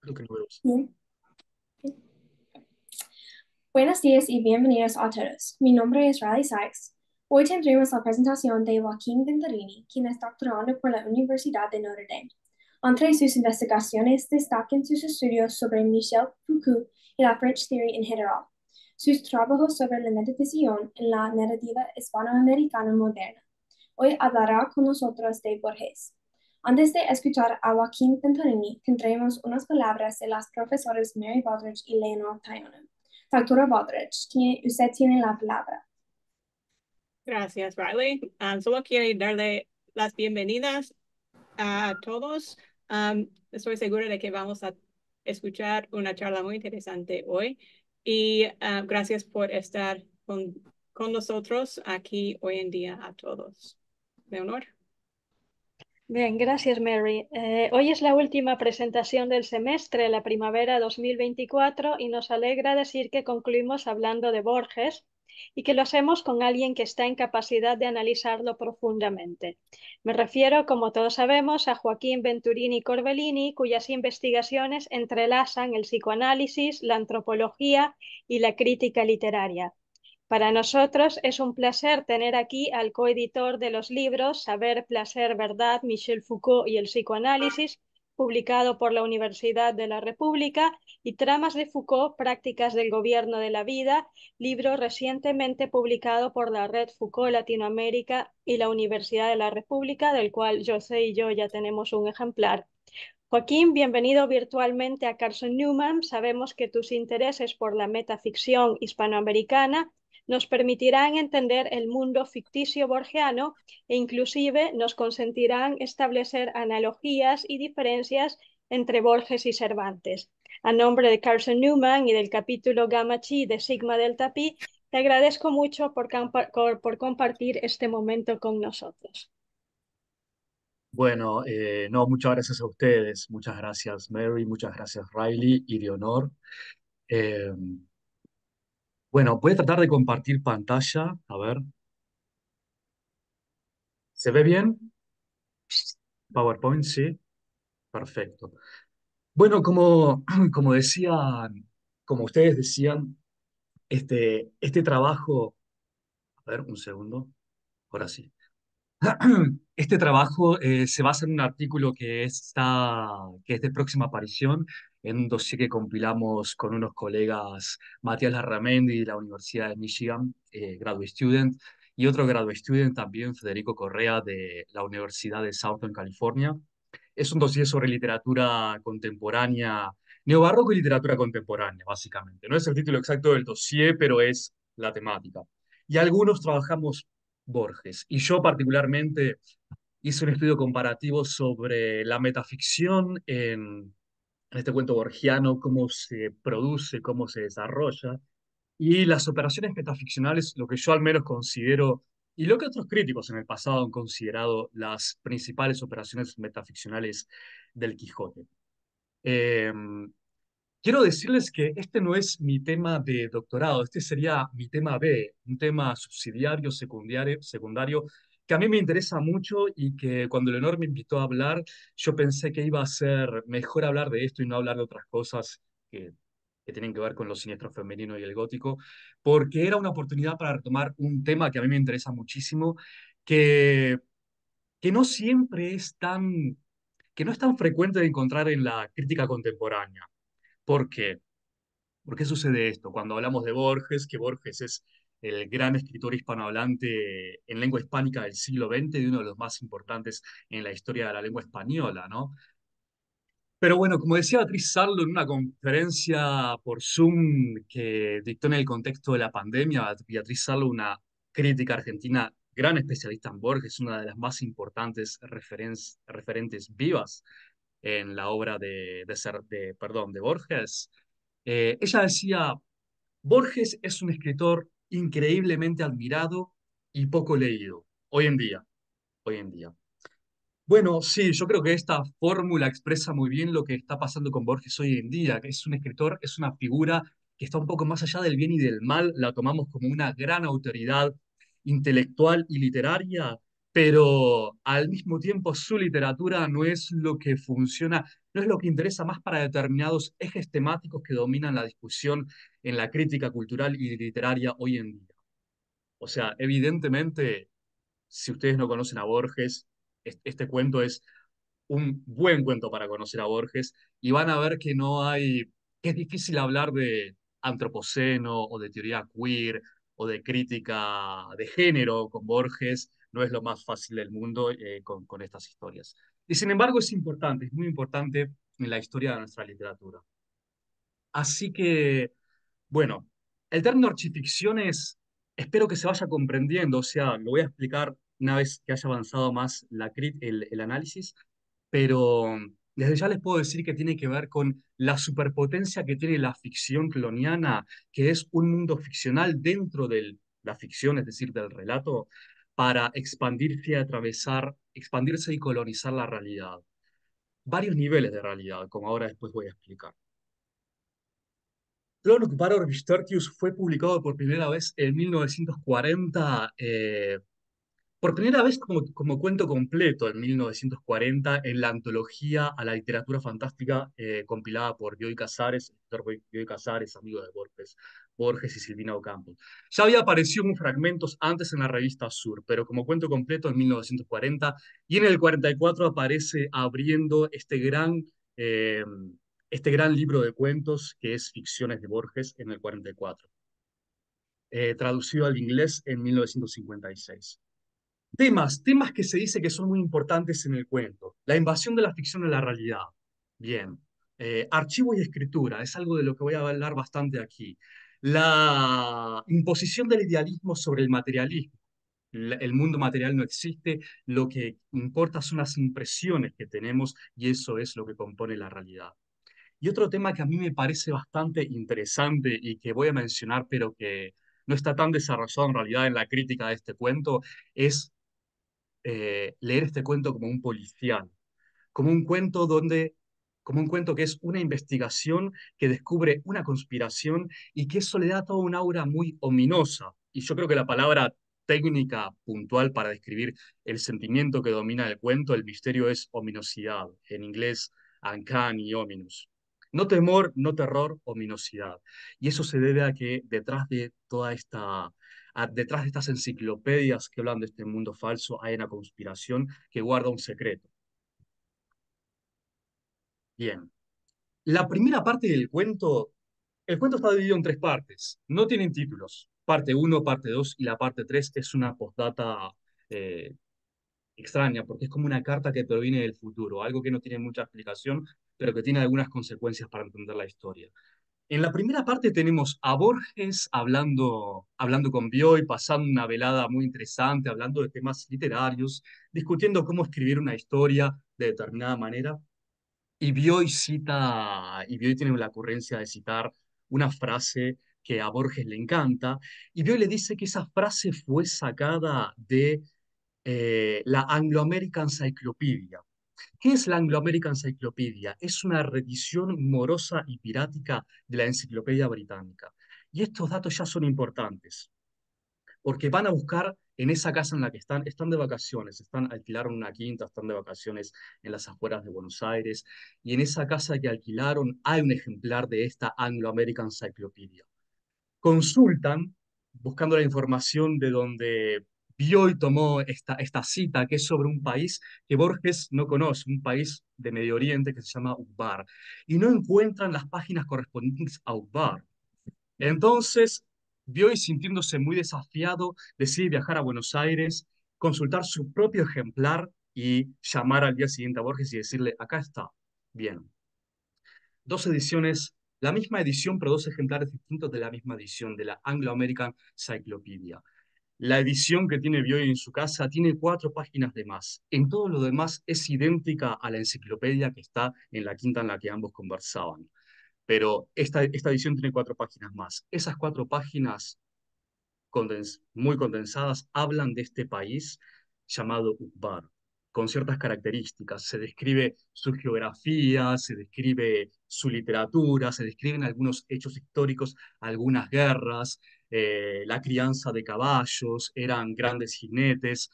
Creo que no veo. Bien. Buenos días y bienvenidos a todos. Mi nombre es Riley Sykes. Hoy tendremos la presentación de Joaquín Venturini, quien es doctorando por la Universidad de Notre Dame. Entre sus investigaciones destacan sus estudios sobre Michel Foucault y la French Theory en general, sus trabajos sobre la metafísica en la narrativa hispanoamericana moderna. Hoy hablará con nosotros de Borges. Antes de escuchar a Joaquín Venturini, tendremos unas palabras de las profesoras Mary Baldridge y Leonor Tayono. Doctora Baldridge, usted tiene la palabra. Gracias, Riley. Solo quiero darle las bienvenidas a todos. Estoy segura de que vamos a escuchar una charla muy interesante hoy y gracias por estar con nosotros aquí hoy en día a todos. Leonor. Bien, gracias, Mary. Hoy es la última presentación del semestre, la primavera 2024, y nos alegra decir que concluimos hablando de Borges y que lo hacemos con alguien que está en capacidad de analizarlo profundamente. Me refiero, como todos sabemos, a Joaquín Venturini Corbellini, cuyas investigaciones entrelazan el psicoanálisis, la antropología y la crítica literaria. Para nosotros es un placer tener aquí al coeditor de los libros Saber, Placer, Verdad, Michel Foucault y el psicoanálisis, publicado por la Universidad de la República, y Tramas de Foucault, Prácticas del Gobierno de la Vida, libro recientemente publicado por la Red Foucault Latinoamérica y la Universidad de la República, del cual José y yo ya tenemos un ejemplar. Joaquín, bienvenido virtualmente a Carson Newman. Sabemos que tus intereses por la metaficción hispanoamericana nos permitirán entender el mundo ficticio borgiano e inclusive nos consentirán establecer analogías y diferencias entre Borges y Cervantes. A nombre de Carson Newman y del capítulo Gamma Chi de Sigma Delta Pi, te agradezco mucho por compartir este momento con nosotros. Bueno, no, muchas gracias a ustedes. Muchas gracias, Mary. Muchas gracias, Riley y Leonor. Eh, bueno, voy a tratar de compartir pantalla. A ver, ¿se ve bien? PowerPoint, sí. Perfecto. Bueno, como decían, como ustedes decían, este trabajo, a ver, un segundo, ahora sí. Este trabajo se basa en un artículo que es de próxima aparición en un dossier que compilamos con unos colegas, Matías Larramendi de la Universidad de Michigan, graduate student, y otro graduate student también, Federico Correa de la Universidad de Southern California. Es un dossier sobre literatura contemporánea, neobarroco y literatura contemporánea, básicamente. No es el título exacto del dossier, pero es la temática. Y algunos trabajamos Borges. Y yo particularmente hice un estudio comparativo sobre la metaficción en este cuento borgiano, cómo se produce, cómo se desarrolla, y las operaciones metaficcionales, lo que yo al menos considero, y lo que otros críticos en el pasado han considerado las principales operaciones metaficcionales del Quijote. Eh, Quiero decirles que este no es mi tema de doctorado, este sería mi tema B, un tema subsidiario, secundario, que a mí me interesa mucho y que cuando Leonor me invitó a hablar, yo pensé que iba a ser mejor hablar de esto y no hablar de otras cosas que, que tienen que ver con lo siniestro femenino y el gótico, porque era una oportunidad para retomar un tema que a mí me interesa muchísimo, que, que no siempre es tan, que no es tan frecuente de encontrar en la crítica contemporánea. ¿Por qué? ¿Por qué sucede esto? Cuando hablamos de Borges, que Borges es el gran escritor hispanohablante en lengua hispánica del siglo XX y uno de los más importantes en la historia de la lengua española, ¿no? Pero bueno, como decía Beatriz Sarlo en una conferencia por Zoom que dictó en el contexto de la pandemia, Beatriz Sarlo, una crítica argentina, gran especialista en Borges, una de las más importantes referentes vivas en la obra de Borges. Ella decía, Borges es un escritor increíblemente admirado y poco leído, hoy en día, hoy en día. Bueno, sí, yo creo que esta fórmula expresa muy bien lo que está pasando con Borges hoy en día, que es un escritor, es una figura que está un poco más allá del bien y del mal, la tomamos como una gran autoridad intelectual y literaria, pero al mismo tiempo su literatura no es lo que funciona, no es lo que interesa más para determinados ejes temáticos que dominan la discusión en la crítica cultural y literaria hoy en día. O sea, evidentemente, si ustedes no conocen a Borges, este cuento es un buen cuento para conocer a Borges y van a ver que no hay, que es difícil hablar de antropoceno o de teoría queer o de crítica de género con Borges, no es lo más fácil del mundo con estas historias. Y sin embargo es importante, es muy importante en la historia de nuestra literatura. Así que bueno, el término archificción espero que se vaya comprendiendo, o sea, lo voy a explicar una vez que haya avanzado más el análisis, pero desde ya les puedo decir que tiene que ver con la superpotencia que tiene la ficción cloniana, que es un mundo ficcional dentro de la ficción, es decir, del relato, para expandirse y atravesar, expandirse y colonizar la realidad. Varios niveles de realidad, como ahora después voy a explicar. Clone Baror Tertius fue publicado por primera vez en 1940, por primera vez como cuento completo en 1940 en la antología a la literatura fantástica compilada por Bioy Casares, escritor Bioy Casares, amigo de Borges y Silvina Ocampo. Ya había aparecido en fragmentos antes en la revista Sur, pero como cuento completo en 1940 y en el 44 aparece abriendo eh, este gran libro de cuentos que es Ficciones de Borges en el 44, traducido al inglés en 1956. Temas que se dice que son muy importantes en el cuento. La invasión de la ficción en la realidad. Bien. Archivo y escritura, es algo de lo que voy a hablar bastante aquí. La imposición del idealismo sobre el materialismo. El mundo material no existe, lo que importa son las impresiones que tenemos y eso es lo que compone la realidad. Y otro tema que a mí me parece bastante interesante y que voy a mencionar, pero que no está tan desarrollado en realidad en la crítica de este cuento, es leer este cuento como un policial, como un cuento como un cuento que es una investigación que descubre una conspiración y que eso le da toda un aura muy ominosa. Y yo creo que la palabra técnica puntual para describir el sentimiento que domina el cuento, el misterio, es ominosidad. En inglés, uncanny, ominous. No temor, no terror, ominosidad. Y eso se debe a que detrás de toda esta detrás de estas enciclopedias que hablan de este mundo falso hay una conspiración que guarda un secreto. Bien, la primera parte del cuento, el cuento está dividido en tres partes, no tienen títulos. Parte uno, parte 2 y la parte 3 es una postdata eh, extraña, porque es como una carta que proviene del futuro, algo que no tiene mucha explicación, pero que tiene algunas consecuencias para entender la historia. En la primera parte tenemos a Borges hablando con Bioy, pasando una velada muy interesante, hablando de temas literarios, discutiendo cómo escribir una historia de determinada manera. Y Bioy tiene la ocurrencia de citar una frase que a Borges le encanta, y Bioy le dice que esa frase fue sacada de la Anglo-American Cyclopedia. ¿Qué es la Anglo-American Cyclopedia? Es una reedición morosa y pirática de la Enciclopedia Británica. Y estos datos ya son importantes, porque van a buscar en esa casa en la que están de vacaciones, alquilaron una quinta, están de vacaciones en las afueras de Buenos Aires, y en esa casa que alquilaron hay un ejemplar de esta Anglo-American Cyclopedia. Consultan, buscando la información de donde vio y tomó esta cita, que es sobre un país que Borges no conoce, un país de Medio Oriente que se llama Ukbar, y no encuentran las páginas correspondientes a Ukbar. Entonces, vio y sintiéndose muy desafiado, decide viajar a Buenos Aires, consultar su propio ejemplar y llamar al día siguiente a Borges y decirle, acá está, bien. Dos ediciones, la misma edición, pero dos ejemplares distintos de la misma edición, de la Anglo-American Cyclopedia. La edición que tiene Bioy en su casa tiene 4 páginas de más. En todo lo demás es idéntica a la enciclopedia que está en la quinta en la que ambos conversaban. Pero esta edición tiene 4 páginas más. Esas 4 páginas muy condensadas hablan de este país llamado Ukbar, con ciertas características. Se describe su geografía, se describe su literatura, se describen algunos hechos históricos, algunas guerras, la crianza de caballos, eran grandes jinetes.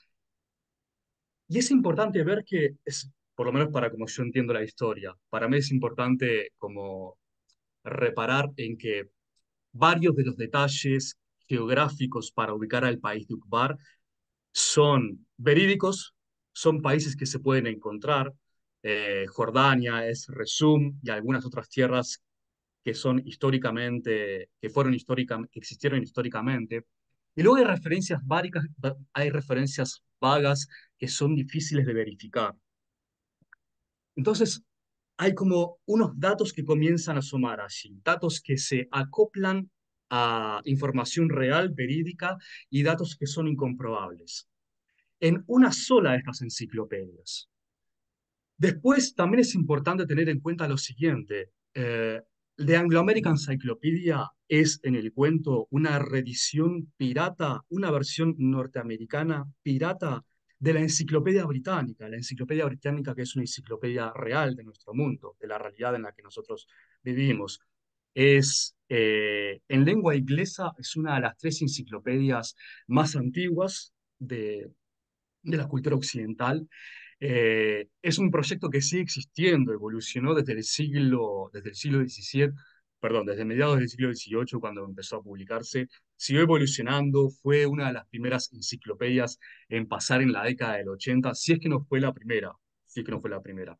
Y es importante ver que, es, por lo menos para como yo entiendo la historia, para mí es importante como reparar en que varios de los detalles geográficos para ubicar al país de Ukbar son verídicos, son países que se pueden encontrar. Jordania es Resum y algunas otras tierras que son históricamente, que fueron históricamente, que existieron históricamente. Y luego hay referencias vagas que son difíciles de verificar. Entonces, hay como unos datos que comienzan a asomar allí, datos que se acoplan a información real, verídica, y datos que son incomprobables, en una sola de estas enciclopedias. Después, también es importante tener en cuenta lo siguiente. The Anglo-American Encyclopedia es en el cuento una reedición pirata, una versión norteamericana pirata de la Enciclopedia Británica. La Enciclopedia Británica, que es una enciclopedia real de nuestro mundo, de la realidad en la que nosotros vivimos. En lengua inglesa, es una de las tres enciclopedias más antiguas de la cultura occidental. Es un proyecto que sigue existiendo, evolucionó desde el siglo XVII, perdón, desde mediados del siglo XVIII, cuando empezó a publicarse, siguió evolucionando, fue una de las primeras enciclopedias en pasar en la década del 80, si es que no fue la primera, si es que no fue la primera.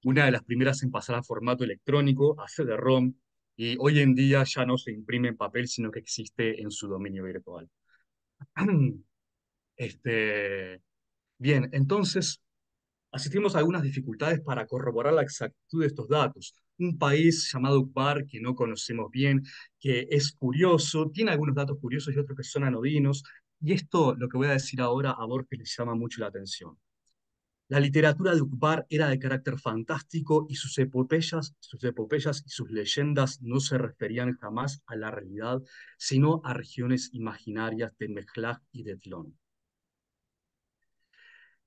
Una de las primeras en pasar a formato electrónico, a CD-ROM, y hoy en día ya no se imprime en papel, sino que existe en su dominio virtual. Este, bien, entonces asistimos a algunas dificultades para corroborar la exactitud de estos datos. Un país llamado Ukbar que no conocemos bien, que es curioso, tiene algunos datos curiosos y otros que son anodinos, y esto, lo que voy a decir ahora, a Borges le llama mucho la atención. La literatura de Ukbar era de carácter fantástico y sus epopeyas y sus leyendas no se referían jamás a la realidad, sino a regiones imaginarias de Mejlaj y de Tlón.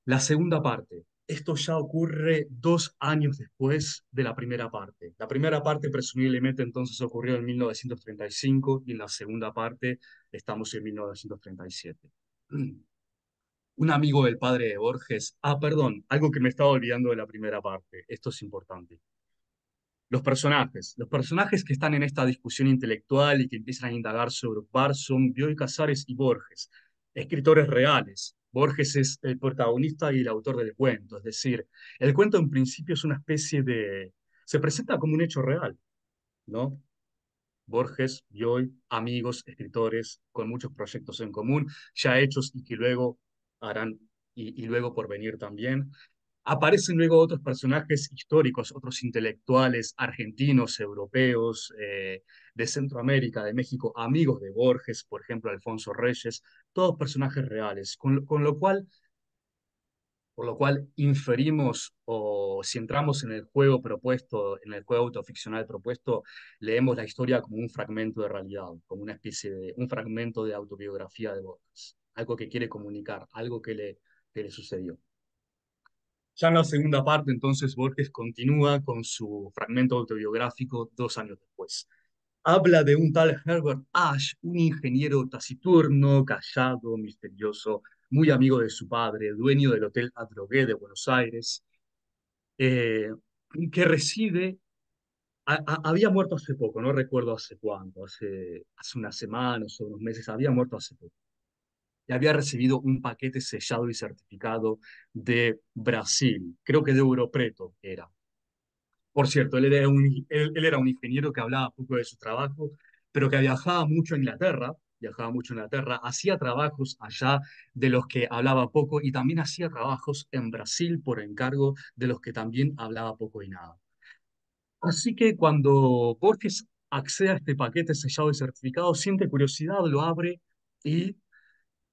La segunda parte. Esto ya ocurre 2 años después de la primera parte. La primera parte presumiblemente entonces ocurrió en 1935 y en la segunda parte estamos en 1937. Un amigo del padre de Borges, perdón, algo que me estaba olvidando de la primera parte, esto es importante. Los personajes que están en esta discusión intelectual y que empiezan a indagar sobre Bar son Bioy Casares y Borges, escritores reales. Borges es el protagonista y el autor del cuento, es decir, el cuento en principio es una especie de... se presenta como un hecho real, ¿no? Borges, Bioy, amigos, escritores, con muchos proyectos en común, ya hechos y que luego harán, y luego por venir también. Aparecen luego otros personajes históricos, otros intelectuales argentinos, europeos, de Centroamérica, de México, amigos de Borges, por ejemplo, Alfonso Reyes, todos personajes reales, por lo cual inferimos, o si entramos en el juego propuesto, en el juego autoficcional propuesto, leemos la historia como un fragmento de realidad, como una especie de, un fragmento de autobiografía de Borges, algo que quiere comunicar, algo que le sucedió. Ya en la segunda parte, entonces, Borges continúa con su fragmento autobiográfico 2 años después. Habla de un tal Herbert Ash, un ingeniero taciturno, callado, misterioso, muy amigo de su padre, dueño del Hotel Adrogué de Buenos Aires, eh, que reside, había muerto hace poco, no recuerdo hace cuánto, hace unas semanas o unos meses, había muerto hace poco y había recibido un paquete sellado y certificado de Brasil, creo que de Europreto era. Por cierto, él era un ingeniero que hablaba poco de su trabajo, pero que viajaba mucho a Inglaterra, hacía trabajos allá de los que hablaba poco y también hacía trabajos en Brasil por encargo de los que también hablaba poco y nada. Así que cuando Borges accede a este paquete sellado y certificado, siente curiosidad, lo abre y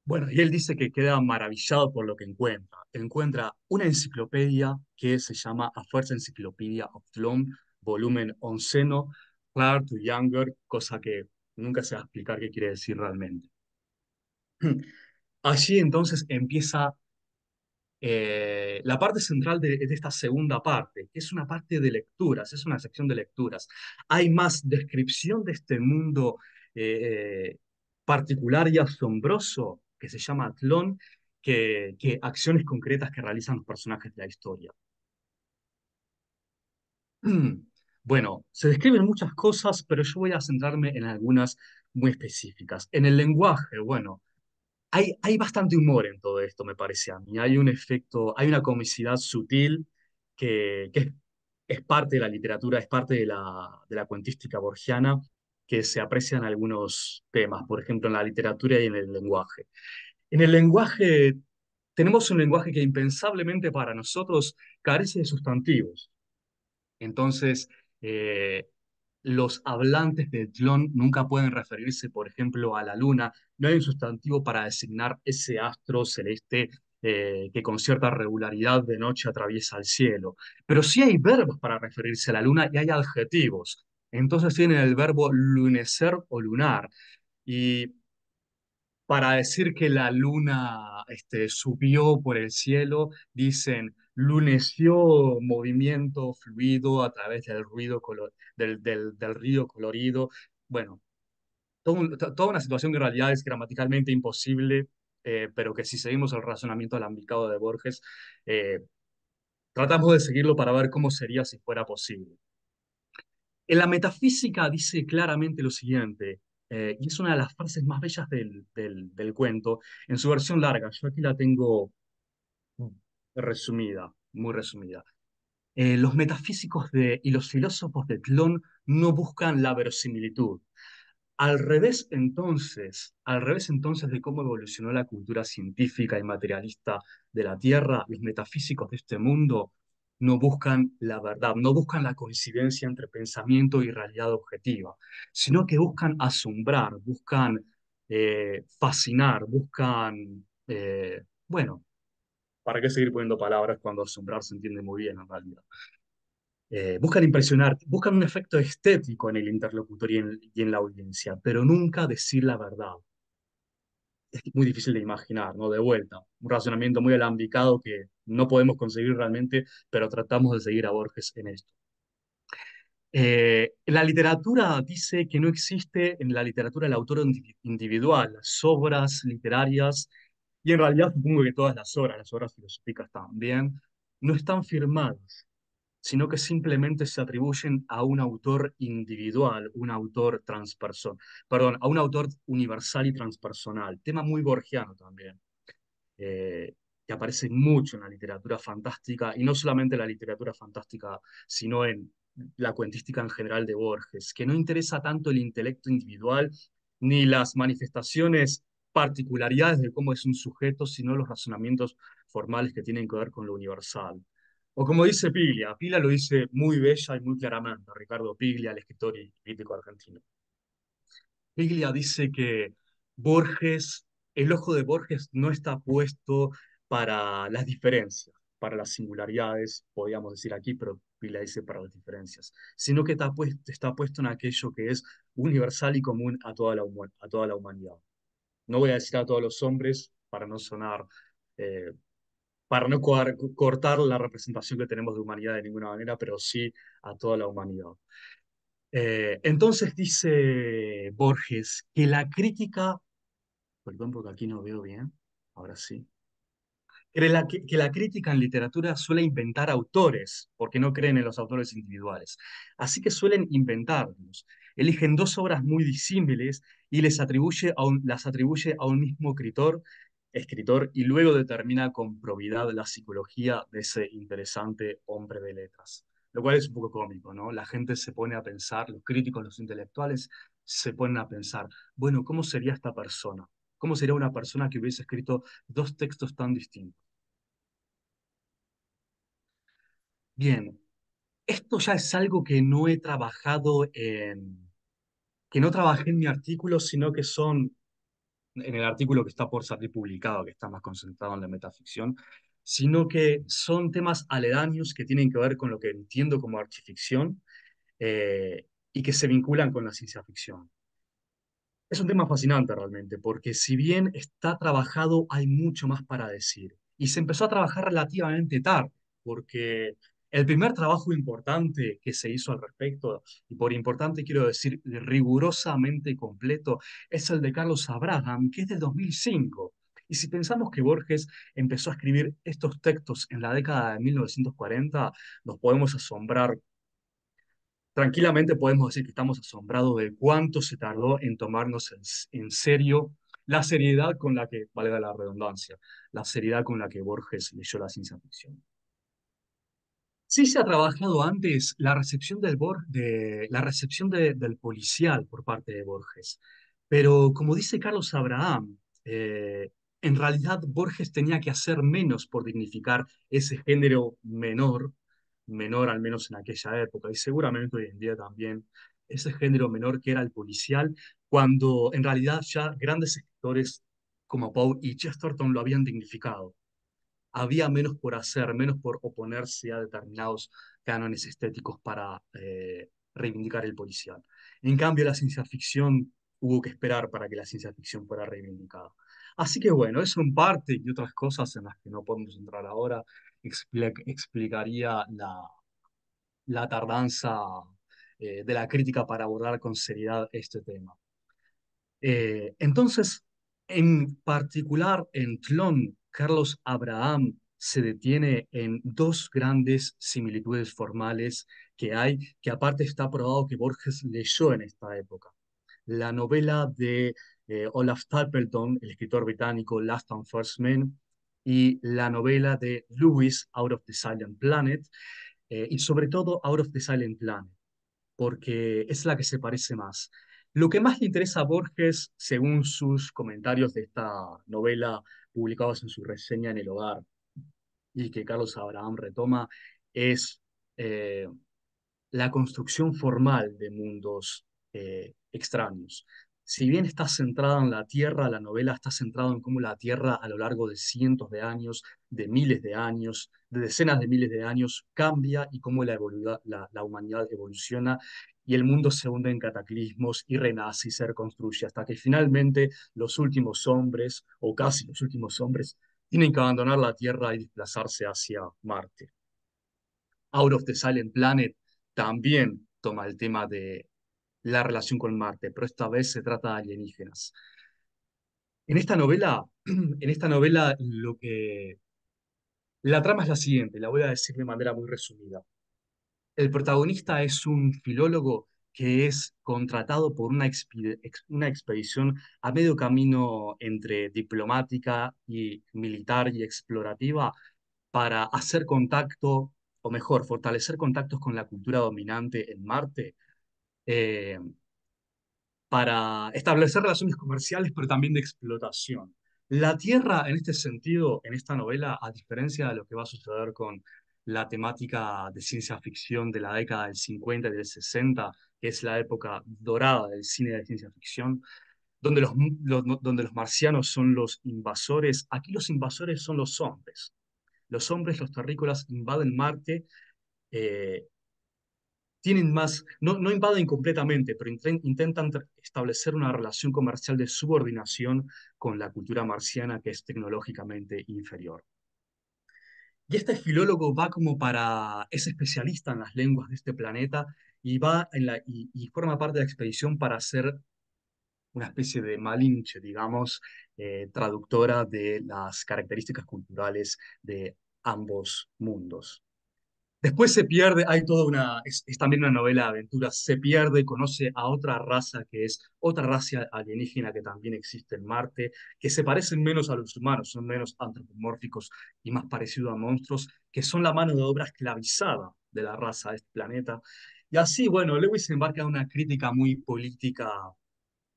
bueno, y él dice que queda maravillado por lo que encuentra. Encuentra una enciclopedia que se llama A First Encyclopedia of Tlön, volumen onceno, Clark to Younger, cosa que nunca se va a explicar qué quiere decir realmente. Allí entonces empieza la parte central de esta segunda parte, que es una parte de lecturas, es una sección de lecturas. Hay más descripción de este mundo particular y asombroso que se llama Tlön, que acciones concretas que realizan los personajes de la historia. Bueno, se describen muchas cosas, pero yo voy a centrarme en algunas muy específicas. En el lenguaje, bueno, hay bastante humor en todo esto, me parece a mí. Hay un efecto, hay una comicidad sutil que es parte de la literatura, es parte de la cuentística borgiana, que se aprecia en algunos temas, por ejemplo, en la literatura y en el lenguaje. En el lenguaje, tenemos un lenguaje que impensablemente para nosotros carece de sustantivos. Entonces, eh, los hablantes del tlón nunca pueden referirse, por ejemplo, a la luna. No hay un sustantivo para designar ese astro celeste que con cierta regularidad de noche atraviesa el cielo. Pero sí hay verbos para referirse a la luna y hay adjetivos. Entonces tienen el verbo lunecer o lunar. Y para decir que la luna subió por el cielo, dicen luneció movimiento fluido a través del ruido del río colorido. Bueno, toda una situación que en realidad es gramaticalmente imposible, pero que si seguimos el razonamiento alambicado de Borges, eh, tratamos de seguirlo para ver cómo sería si fuera posible. En la metafísica dice claramente lo siguiente, y es una de las frases más bellas del cuento, en su versión larga. Yo aquí la tengo resumida, muy resumida. Los metafísicos y los filósofos de Tlön no buscan la verosimilitud. Al revés entonces de cómo evolucionó la cultura científica y materialista de la Tierra, los metafísicos de este mundo no buscan la verdad, no buscan la coincidencia entre pensamiento y realidad objetiva, sino que buscan asombrar, buscan fascinar, buscan, bueno, ¿para qué seguir poniendo palabras cuando asombrar se entiende muy bien en realidad? Buscan impresionar, buscan un efecto estético en el interlocutor y en la audiencia, pero nunca decir la verdad. Es muy difícil de imaginar, ¿no? De vuelta, un razonamiento muy alambicado que no podemos conseguir realmente, pero tratamos de seguir a Borges en esto. La literatura dice que no existe en la literatura el autor individual, las obras literarias, y en realidad supongo que todas las obras filosóficas también, no están firmadas, sino que simplemente se atribuyen a un autor individual, un autor perdón, a un autor universal y transpersonal, tema muy borgiano también, que aparece mucho en la literatura fantástica, y no solamente en la literatura fantástica, sino en la cuentística en general de Borges, que no interesa tanto el intelecto individual ni las manifestaciones, particularidades de cómo es un sujeto, sino los razonamientos formales que tienen que ver con lo universal. O como dice Piglia, Piglia lo dice muy bella y muy claramente, Ricardo Piglia, el escritor y crítico argentino. Piglia dice que Borges, el ojo de Borges no está puesto para las diferencias, para las singularidades, podríamos decir aquí, pero Piglia dice para las diferencias, sino que está puesto en aquello que es universal y común a toda a toda la humanidad. No voy a decir a todos los hombres para no sonar, eh, para no cortar la representación que tenemos de humanidad de ninguna manera, pero sí a toda la humanidad. Entonces dice Borges que la crítica, perdón porque aquí no veo bien, ahora sí, que la crítica en literatura suele inventar autores, porque no creen en los autores individuales. Así que suelen inventarlos. Eligen dos obras muy disímiles y las atribuye a un mismo escritor, y luego determina con probidad la psicología de ese interesante hombre de letras. Lo cual es un poco cómico, ¿no? La gente se pone a pensar, los críticos, los intelectuales, se ponen a pensar, bueno, ¿cómo sería esta persona? ¿Cómo sería una persona que hubiese escrito dos textos tan distintos? Bien, esto ya es algo que no he trabajado que no trabajé en mi artículo, sino que son, en el artículo que está por salir publicado, que está más concentrado en la metaficción, sino que son temas aledaños que tienen que ver con lo que entiendo como archificción, y que se vinculan con la ciencia ficción. Es un tema fascinante realmente, porque si bien está trabajado, hay mucho más para decir. Y se empezó a trabajar relativamente tarde, porque el primer trabajo importante que se hizo al respecto, y por importante quiero decir rigurosamente completo, es el de Carlos Abraham, que es del 2005. Y si pensamos que Borges empezó a escribir estos textos en la década de 1940, nos podemos asombrar. Tranquilamente podemos decir que estamos asombrados de cuánto se tardó en tomarnos en serio la seriedad con la que, valga la redundancia, la seriedad con la que Borges leyó la ciencia ficción. Sí se ha trabajado antes la recepción la recepción del policial por parte de Borges, pero como dice Carlos Abraham, en realidad Borges tenía que hacer menos por dignificar ese género menor al menos en aquella época, y seguramente hoy en día también, ese género menor que era el policial, cuando en realidad ya grandes escritores como Poe y Chesterton lo habían dignificado. Había menos por hacer, menos por oponerse a determinados cánones estéticos para reivindicar el policial. En cambio, la ciencia ficción hubo que esperar para que la ciencia ficción fuera reivindicada. Así que bueno, eso en parte y otras cosas en las que no podemos entrar ahora, explicaría la tardanza de la crítica para abordar con seriedad este tema. Entonces, en particular en Tlön, Carlos Abraham se detiene en dos grandes similitudes formales que hay, que aparte está probado que Borges leyó en esta época. La novela de Olaf Stapledon, el escritor británico Last and First Men, y la novela de Lewis, Out of the Silent Planet, y sobre todo Out of the Silent Planet porque es la que se parece más. Lo que más le interesa a Borges, según sus comentarios de esta novela publicados en su reseña en El Hogar y que Carlos Abraham retoma, es eh, la construcción formal de mundos extraños. Si bien está centrada en la Tierra, la novela está centrada en cómo la Tierra a lo largo de cientos de años, de miles de años, de decenas de miles de años, cambia y cómo la humanidad evoluciona y el mundo se hunde en cataclismos y renace y se reconstruye hasta que finalmente los últimos hombres, o casi los últimos hombres, tienen que abandonar la Tierra y desplazarse hacia Marte. Out of the Silent Planet también toma el tema de la relación con Marte, pero esta vez se trata de alienígenas. En esta novela la trama es la siguiente, la voy a decir de manera muy resumida. El protagonista es un filólogo que es contratado por una expedición a medio camino entre diplomática y militar y explorativa para hacer contacto, o mejor, fortalecer contactos con la cultura dominante en Marte, eh, para establecer relaciones comerciales, pero también de explotación. La Tierra, en este sentido, en esta novela, a diferencia de lo que va a suceder con la temática de ciencia ficción de la década del 50 y del 60, que es la época dorada del cine de ciencia ficción, donde los marcianos son los invasores, aquí los invasores son los hombres. Los hombres, los terrícolas, invaden Marte, eh, tienen más, no invaden completamente, pero intentan establecer una relación comercial de subordinación con la cultura marciana que es tecnológicamente inferior. Y este filólogo va como es especialista en las lenguas de este planeta y y forma parte de la expedición para ser una especie de malinche, digamos, traductora de las características culturales de ambos mundos. Después se pierde, hay toda es también una novela de aventuras, se pierde, conoce a otra raza que es otra raza alienígena que también existe en Marte, que se parecen menos a los humanos, son menos antropomórficos y más parecidos a monstruos, que son la mano de obra esclavizada de la raza de este planeta. Y así, bueno, Lewis se embarca en una crítica muy política,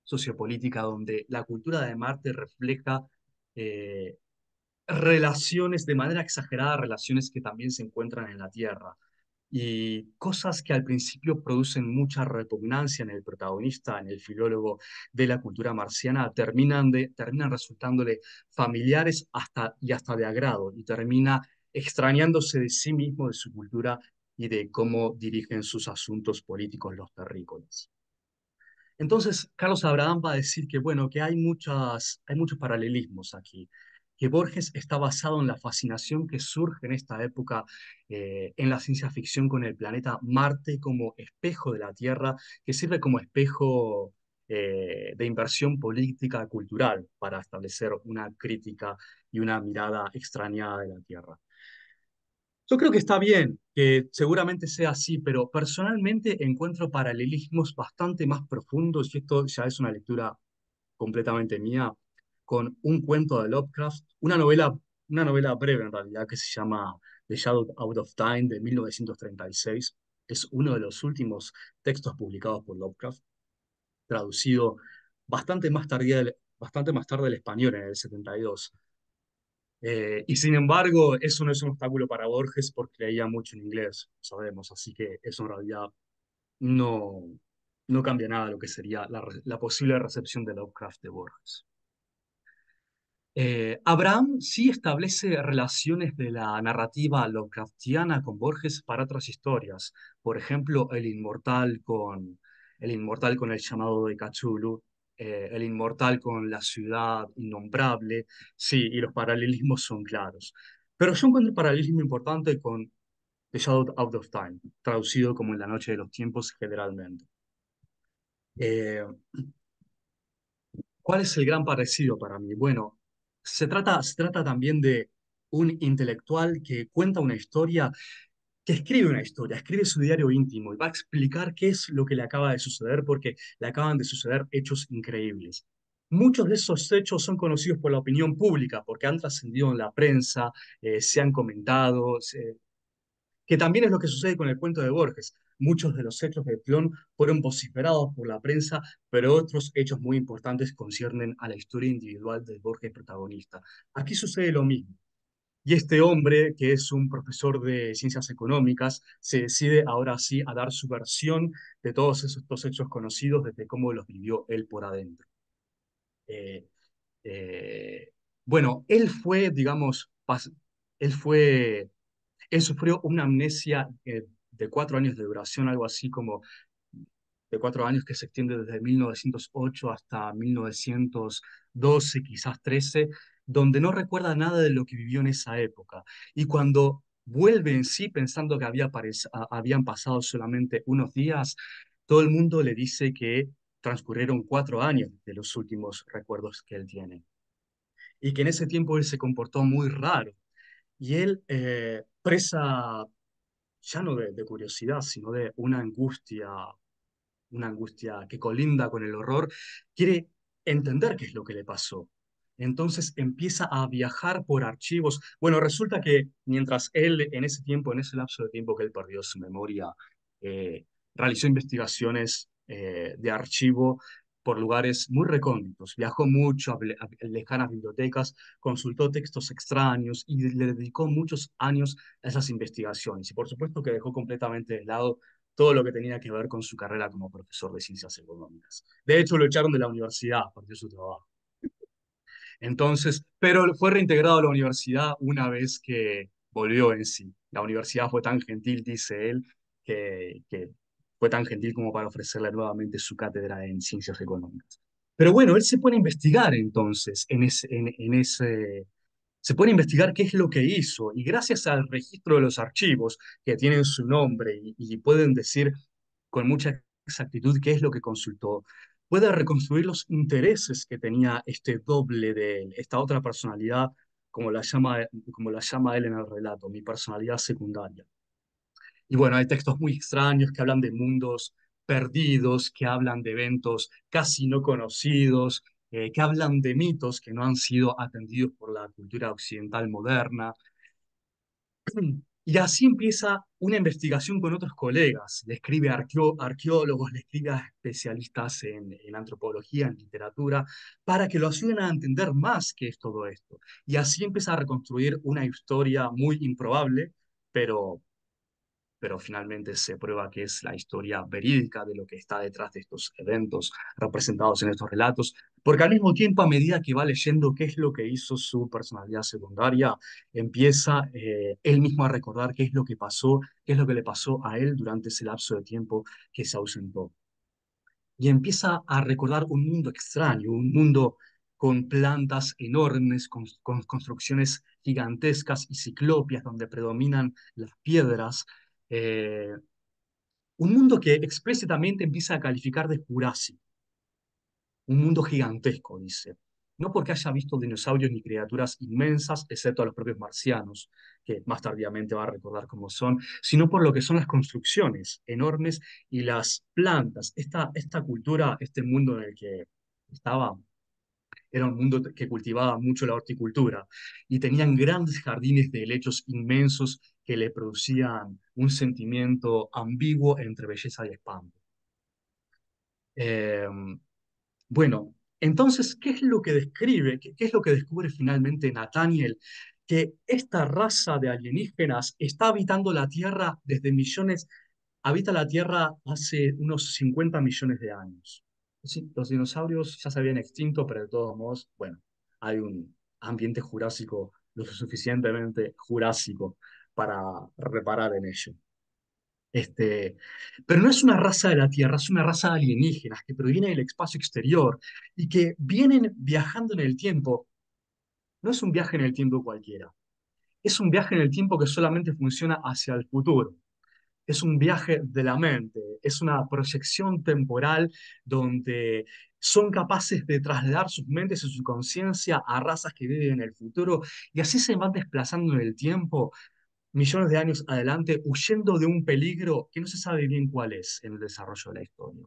sociopolítica, donde la cultura de Marte refleja eh, relaciones, de manera exagerada, relaciones que también se encuentran en la Tierra. Y cosas que al principio producen mucha repugnancia en el protagonista, en el filólogo de la cultura marciana, terminan resultándole familiares y hasta de agrado, y termina extrañándose de sí mismo, de su cultura y de cómo dirigen sus asuntos políticos los terrícolas. Entonces, Carlos Abraham va a decir que, bueno, que hay muchos paralelismos aquí, que Borges está basado en la fascinación que surge en esta época en la ciencia ficción con el planeta Marte como espejo de la Tierra, que sirve como espejo de inversión política cultural para establecer una crítica y una mirada extrañada de la Tierra. Yo creo que está bien, que seguramente sea así, pero personalmente encuentro paralelismos bastante más profundos, y esto ya es una lectura completamente mía, con un cuento de Lovecraft, una novela breve en realidad, que se llama The Shadow Out of Time de 1936. Es uno de los últimos textos publicados por Lovecraft, traducido bastante más tarde al español, en el 72. Y sin embargo, eso no es un obstáculo para Borges porque leía mucho en inglés, sabemos, así que eso en realidad no, no cambia nada lo que sería la posible recepción de Lovecraft de Borges. Abraham sí establece relaciones de la narrativa Lovecraftiana con Borges para otras historias. Por ejemplo, El Inmortal con el llamado de Cthulhu, El Inmortal con la ciudad innombrable. Sí, y los paralelismos son claros. Pero yo encuentro un paralelismo importante con The Shadow Out of Time, traducido como En la noche de los tiempos generalmente. Eh, ¿Cuál es el gran parecido para mí? Bueno, se trata también de un intelectual que cuenta una historia, que escribe una historia, escribe su diario íntimo y va a explicar qué es lo que le acaba de suceder porque le acaban de suceder hechos increíbles. Muchos de esos hechos son conocidos por la opinión pública porque han trascendido en la prensa, se han comentado, que también es lo que sucede con el cuento de Borges. Muchos de los hechos de Plon fueron vociferados por la prensa, pero otros hechos muy importantes conciernen a la historia individual del Borges protagonista. Aquí sucede lo mismo. Y este hombre, que es un profesor de ciencias económicas, se decide ahora sí a dar su versión de todos estos hechos conocidos desde cómo los vivió él por adentro. Eh, eh, bueno, él fue, digamos, él fue él sufrió una amnesia de 4 años de duración, algo así como de 4 años que se extiende desde 1908 hasta 1912, quizás 13, donde no recuerda nada de lo que vivió en esa época. Y cuando vuelve en sí pensando que habían pasado solamente unos días, todo el mundo le dice que transcurrieron 4 años de los últimos recuerdos que él tiene. Y que en ese tiempo él se comportó muy raro. Y él, presa ya no de curiosidad, sino de una angustia que colinda con el horror, quiere entender qué es lo que le pasó. Entonces empieza a viajar por archivos. Bueno, resulta que mientras él en ese tiempo, en ese lapso de tiempo que él perdió su memoria, eh, realizó investigaciones de archivo por lugares muy recónditos. Viajó mucho a lejanas bibliotecas, consultó textos extraños y le dedicó muchos años a esas investigaciones. Y por supuesto que dejó completamente de lado todo lo que tenía que ver con su carrera como profesor de ciencias económicas. De hecho, lo echaron de la universidad, perdió su trabajo. Entonces, pero fue reintegrado a la universidad una vez que volvió en sí. La universidad fue tan gentil, dice él, que fue tan gentil como para ofrecerle nuevamente su cátedra en ciencias económicas. Pero bueno, él se pone a investigar entonces se pone a investigar qué es lo que hizo y gracias al registro de los archivos que tienen su nombre y pueden decir con mucha exactitud qué es lo que consultó, puede reconstruir los intereses que tenía este doble de él, esta otra personalidad, como la llama él en el relato, mi personalidad secundaria. Y bueno, hay textos muy extraños que hablan de mundos perdidos, que hablan de eventos casi no conocidos, que hablan de mitos que no han sido atendidos por la cultura occidental moderna. Y así empieza una investigación con otros colegas. Le escribe a arqueólogos, le escribe a especialistas en antropología, en literatura, para que lo ayuden a entender más qué es todo esto. Y así empieza a reconstruir una historia muy improbable, pero finalmente se prueba que es la historia verídica de lo que está detrás de estos eventos representados en estos relatos, porque al mismo tiempo, a medida que va leyendo qué es lo que hizo su personalidad secundaria, empieza él mismo a recordar qué es lo que pasó, qué es lo que le pasó a él durante ese lapso de tiempo que se ausentó. Y empieza a recordar un mundo extraño, un mundo con plantas enormes, con construcciones gigantescas y ciclopias donde predominan las piedras, eh, un mundo que explícitamente empieza a calificar de jurásico. un mundo gigantesco, dice. No porque haya visto dinosaurios ni criaturas inmensas, excepto a los propios marcianos, que más tardíamente va a recordar cómo son, sino por lo que son las construcciones enormes y las plantas. Esta cultura, este mundo en el que estaba, era un mundo que cultivaba mucho la horticultura y tenían grandes jardines de helechos inmensos que le producían un sentimiento ambiguo entre belleza y espanto. Eh, bueno, entonces, ¿qué es lo que describe, qué es lo que descubre finalmente Nathaniel? Que esta raza de alienígenas está habitando la Tierra desde millones, habita la Tierra hace unos 50 millones de años. Sí, los dinosaurios ya se habían extinto, pero de todos modos, bueno, hay un ambiente jurásico lo suficientemente jurásico para reparar en ello. Este, pero no es una raza de la Tierra, es una raza de alienígenas que proviene del espacio exterior y que vienen viajando en el tiempo. No es un viaje en el tiempo cualquiera, es un viaje en el tiempo que solamente funciona hacia el futuro. Es un viaje de la mente, es una proyección temporal donde son capaces de trasladar sus mentes y su conciencia a razas que viven en el futuro y así se van desplazando en el tiempo millones de años adelante, huyendo de un peligro que no se sabe bien cuál es en el desarrollo de la historia.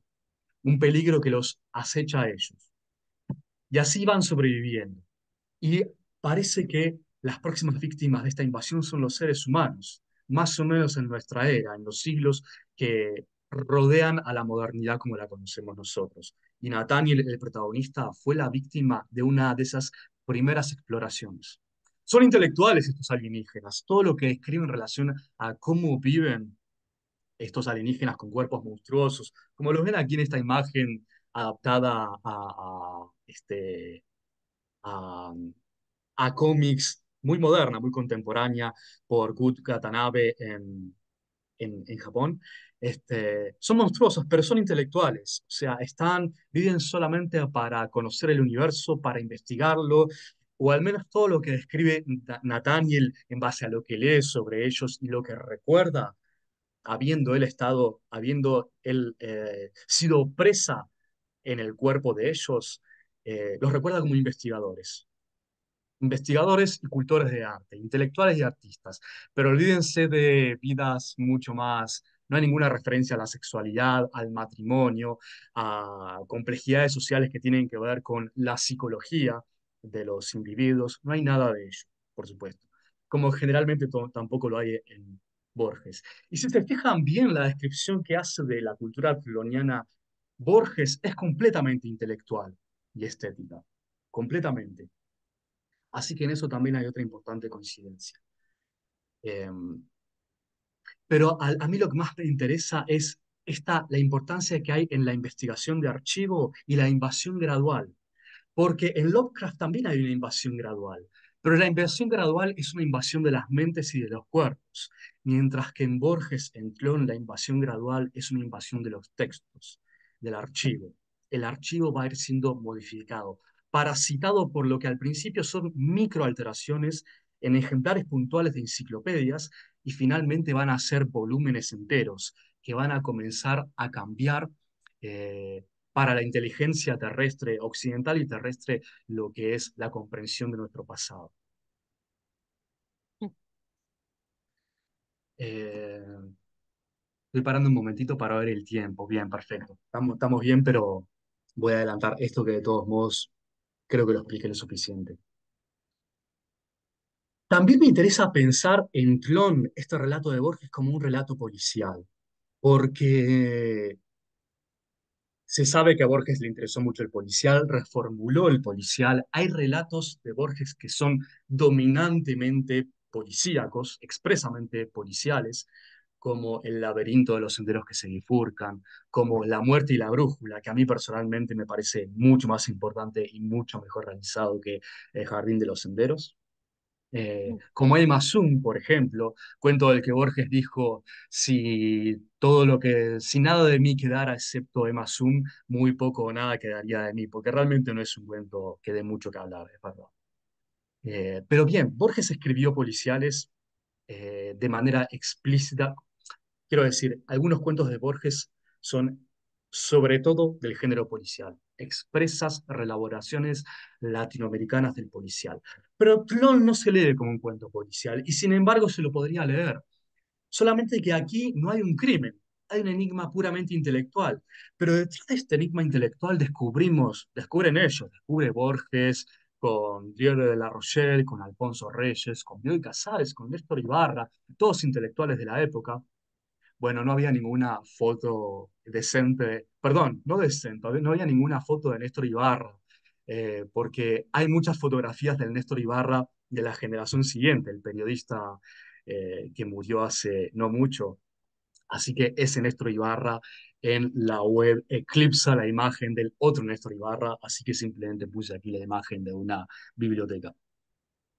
Un peligro que los acecha a ellos. Y así van sobreviviendo. Y parece que las próximas víctimas de esta invasión son los seres humanos, más o menos en nuestra era, en los siglos que rodean a la modernidad como la conocemos nosotros. Y Nathaniel, el protagonista, fue la víctima de una de esas primeras exploraciones. Son intelectuales estos alienígenas. Todo lo que escriben en relación a cómo viven estos alienígenas con cuerpos monstruosos, como los ven aquí en esta imagen adaptada a, a cómics muy moderna, muy contemporánea, por Gut Watanabe en Japón. Son monstruosos, pero son intelectuales. O sea, viven solamente para conocer el universo, para investigarlo, o al menos todo lo que describe Nathaniel en base a lo que lee sobre ellos y lo que recuerda, habiendo él sido presa en el cuerpo de ellos, los recuerda como investigadores y cultores de arte, intelectuales y artistas, pero olvídense de vidas mucho más, no hay ninguna referencia a la sexualidad, al matrimonio, a complejidades sociales que tienen que ver con la psicología de los individuos, no hay nada de ello, por supuesto, como generalmente tampoco lo hay en Borges. Y si se fijan bien la descripción que hace de la cultura coloniana, Borges es completamente intelectual y estética, completamente. Así que en eso también hay otra importante coincidencia. Eh, pero a mí lo que más me interesa es la importancia que hay en la investigación de archivo y la invasión gradual. Porque en Lovecraft también hay una invasión gradual, pero la invasión gradual es una invasión de las mentes y de los cuerpos, mientras que en Borges, en Clon, la invasión gradual es una invasión de los textos, del archivo. El archivo va a ir siendo modificado, parasitado por lo que al principio son microalteraciones en ejemplares puntuales de enciclopedias y finalmente van a ser volúmenes enteros que van a comenzar a cambiar para la inteligencia terrestre, occidental y terrestre, lo que es la comprensión de nuestro pasado. Eh, Estoy parando un momentito para ver el tiempo. Bien, perfecto. Estamos bien, pero voy a adelantar esto que de todos modos creo que lo expliqué lo suficiente. También me interesa pensar en Clon, este relato de Borges, como un relato policial, porque se sabe que a Borges le interesó mucho el policial, reformuló el policial. Hay relatos de Borges que son dominantemente policíacos, expresamente policiales, como El laberinto de los senderos que se bifurcan, como La muerte y la brújula, que a mí personalmente me parece mucho más importante y mucho mejor realizado que El jardín de los senderos. Como Emma Zoom, por ejemplo, cuento del que Borges dijo, si nada de mí quedara excepto Emma Zoom, muy poco o nada quedaría de mí, porque realmente no es un cuento que dé mucho que hablar, es verdad. Pero bien, Borges escribió policiales de manera explícita. Quiero decir, algunos cuentos de Borges son sobre todo del género policial, expresas reelaboraciones latinoamericanas del policial. Pero Tlón no se lee como un cuento policial, y sin embargo se lo podría leer. Solamente que aquí no hay un crimen, hay un enigma puramente intelectual. Pero detrás de este enigma intelectual descubren ellos, descubre Borges, con Diego de la Rochelle, con Alfonso Reyes, con Bioy Casares, con Néstor Ibarra, todos intelectuales de la época. Bueno, no había ninguna foto decente, perdón, no decente, no había ninguna foto de Néstor Ibarra, porque hay muchas fotografías del Néstor Ibarra de la generación siguiente, el periodista que murió hace no mucho. Así que ese Néstor Ibarra en la web eclipsa la imagen del otro Néstor Ibarra, así que simplemente puse aquí la imagen de una biblioteca.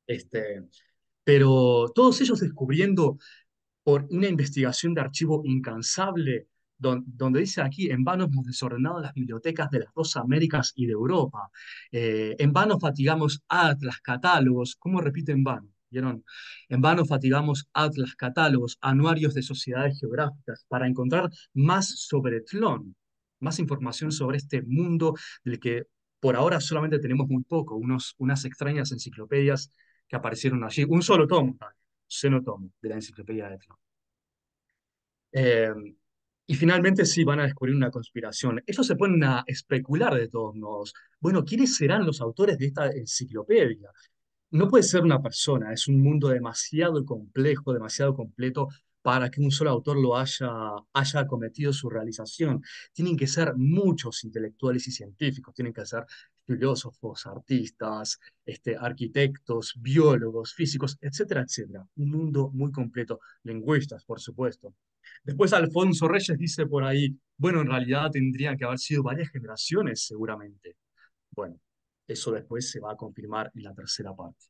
Este, pero todos ellos descubriendo por una investigación de archivo incansable, donde dice aquí, en vano hemos desordenado las bibliotecas de las dos Américas y de Europa. En vano fatigamos atlas, catálogos, ¿cómo repite en vano? ¿Vieron? En vano fatigamos atlas, catálogos, anuarios de sociedades geográficas para encontrar más sobre Tlón, más información sobre este mundo del que por ahora solamente tenemos muy poco, unas extrañas enciclopedias que aparecieron allí, un solo tomo, seno tomo de la enciclopedia de Tlón. Eh, y finalmente sí van a descubrir una conspiración. Ellos se ponen a especular de todos modos. Bueno, ¿quiénes serán los autores de esta enciclopedia? No puede ser una persona, es un mundo demasiado complejo, demasiado completo para que un solo autor haya cometido su realización. Tienen que ser muchos intelectuales y científicos, tienen que ser filósofos, artistas, arquitectos, biólogos, físicos, etcétera, etcétera. Un mundo muy completo, lingüistas, por supuesto. Después Alfonso Reyes dice por ahí, bueno, en realidad tendrían que haber sido varias generaciones seguramente. Bueno, eso después se va a confirmar en la tercera parte.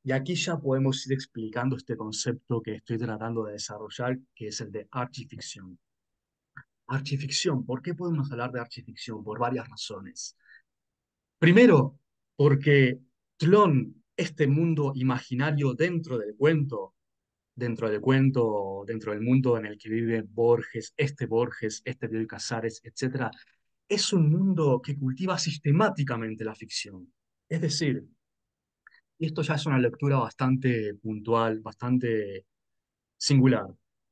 Y aquí ya podemos ir explicando este concepto que estoy tratando de desarrollar, que es el de archificción. Archificción, ¿por qué podemos hablar de archificción? Por varias razones. Primero, porque Tlón, este mundo imaginario dentro del mundo en el que vive Borges, este Bioy Casares, etcétera, es un mundo que cultiva sistemáticamente la ficción. Es decir, y esto ya es una lectura bastante puntual, bastante singular,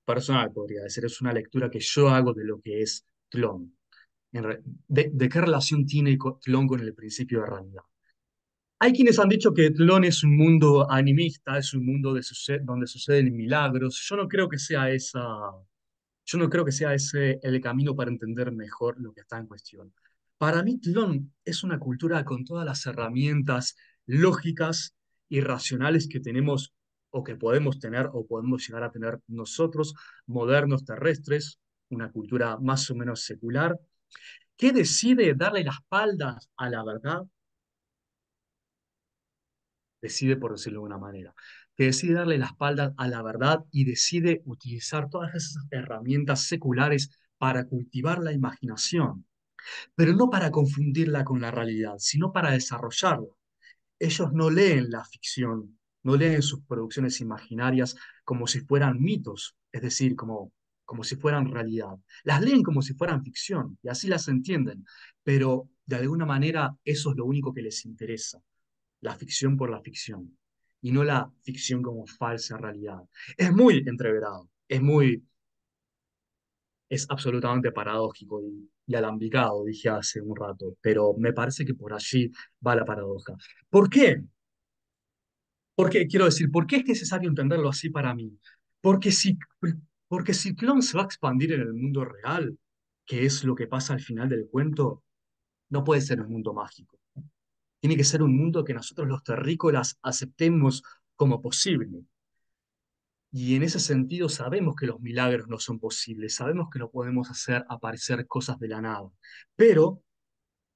personal podría decir, es una lectura que yo hago de lo que es Tlón. De qué relación tiene Tlón con el principio de realidad. Hay quienes han dicho que Tlón es un mundo animista, es un mundo donde suceden milagros. Yo no creo que sea ese el camino para entender mejor lo que está en cuestión. Para mí, Tlón es una cultura con todas las herramientas lógicas y racionales que tenemos o que podemos tener o podemos llegar a tener nosotros, modernos terrestres, una cultura más o menos secular, que decide darle la espalda a la verdad, decide por decirlo de una manera, que decide darle la espalda a la verdad y decide utilizar todas esas herramientas seculares para cultivar la imaginación, pero no para confundirla con la realidad, sino para desarrollarla. Ellos no leen la ficción, no leen sus producciones imaginarias como si fueran mitos, es decir, como si fueran realidad. Las leen como si fueran ficción y así las entienden, pero de alguna manera eso es lo único que les interesa, la ficción por la ficción y no la ficción como falsa realidad. Es muy entreverado, es absolutamente paradójico y alambicado, dije hace un rato, pero me parece que por allí va la paradoja. ¿Por qué? Porque, quiero decir, ¿por qué es necesario entenderlo así para mí? Porque si, porque si Clon se va a expandir en el mundo real, que es lo que pasa al final del cuento, no puede ser un mundo mágico. Tiene que ser un mundo que nosotros los terrícolas aceptemos como posible. Y en ese sentido sabemos que los milagros no son posibles, sabemos que no podemos hacer aparecer cosas de la nada, pero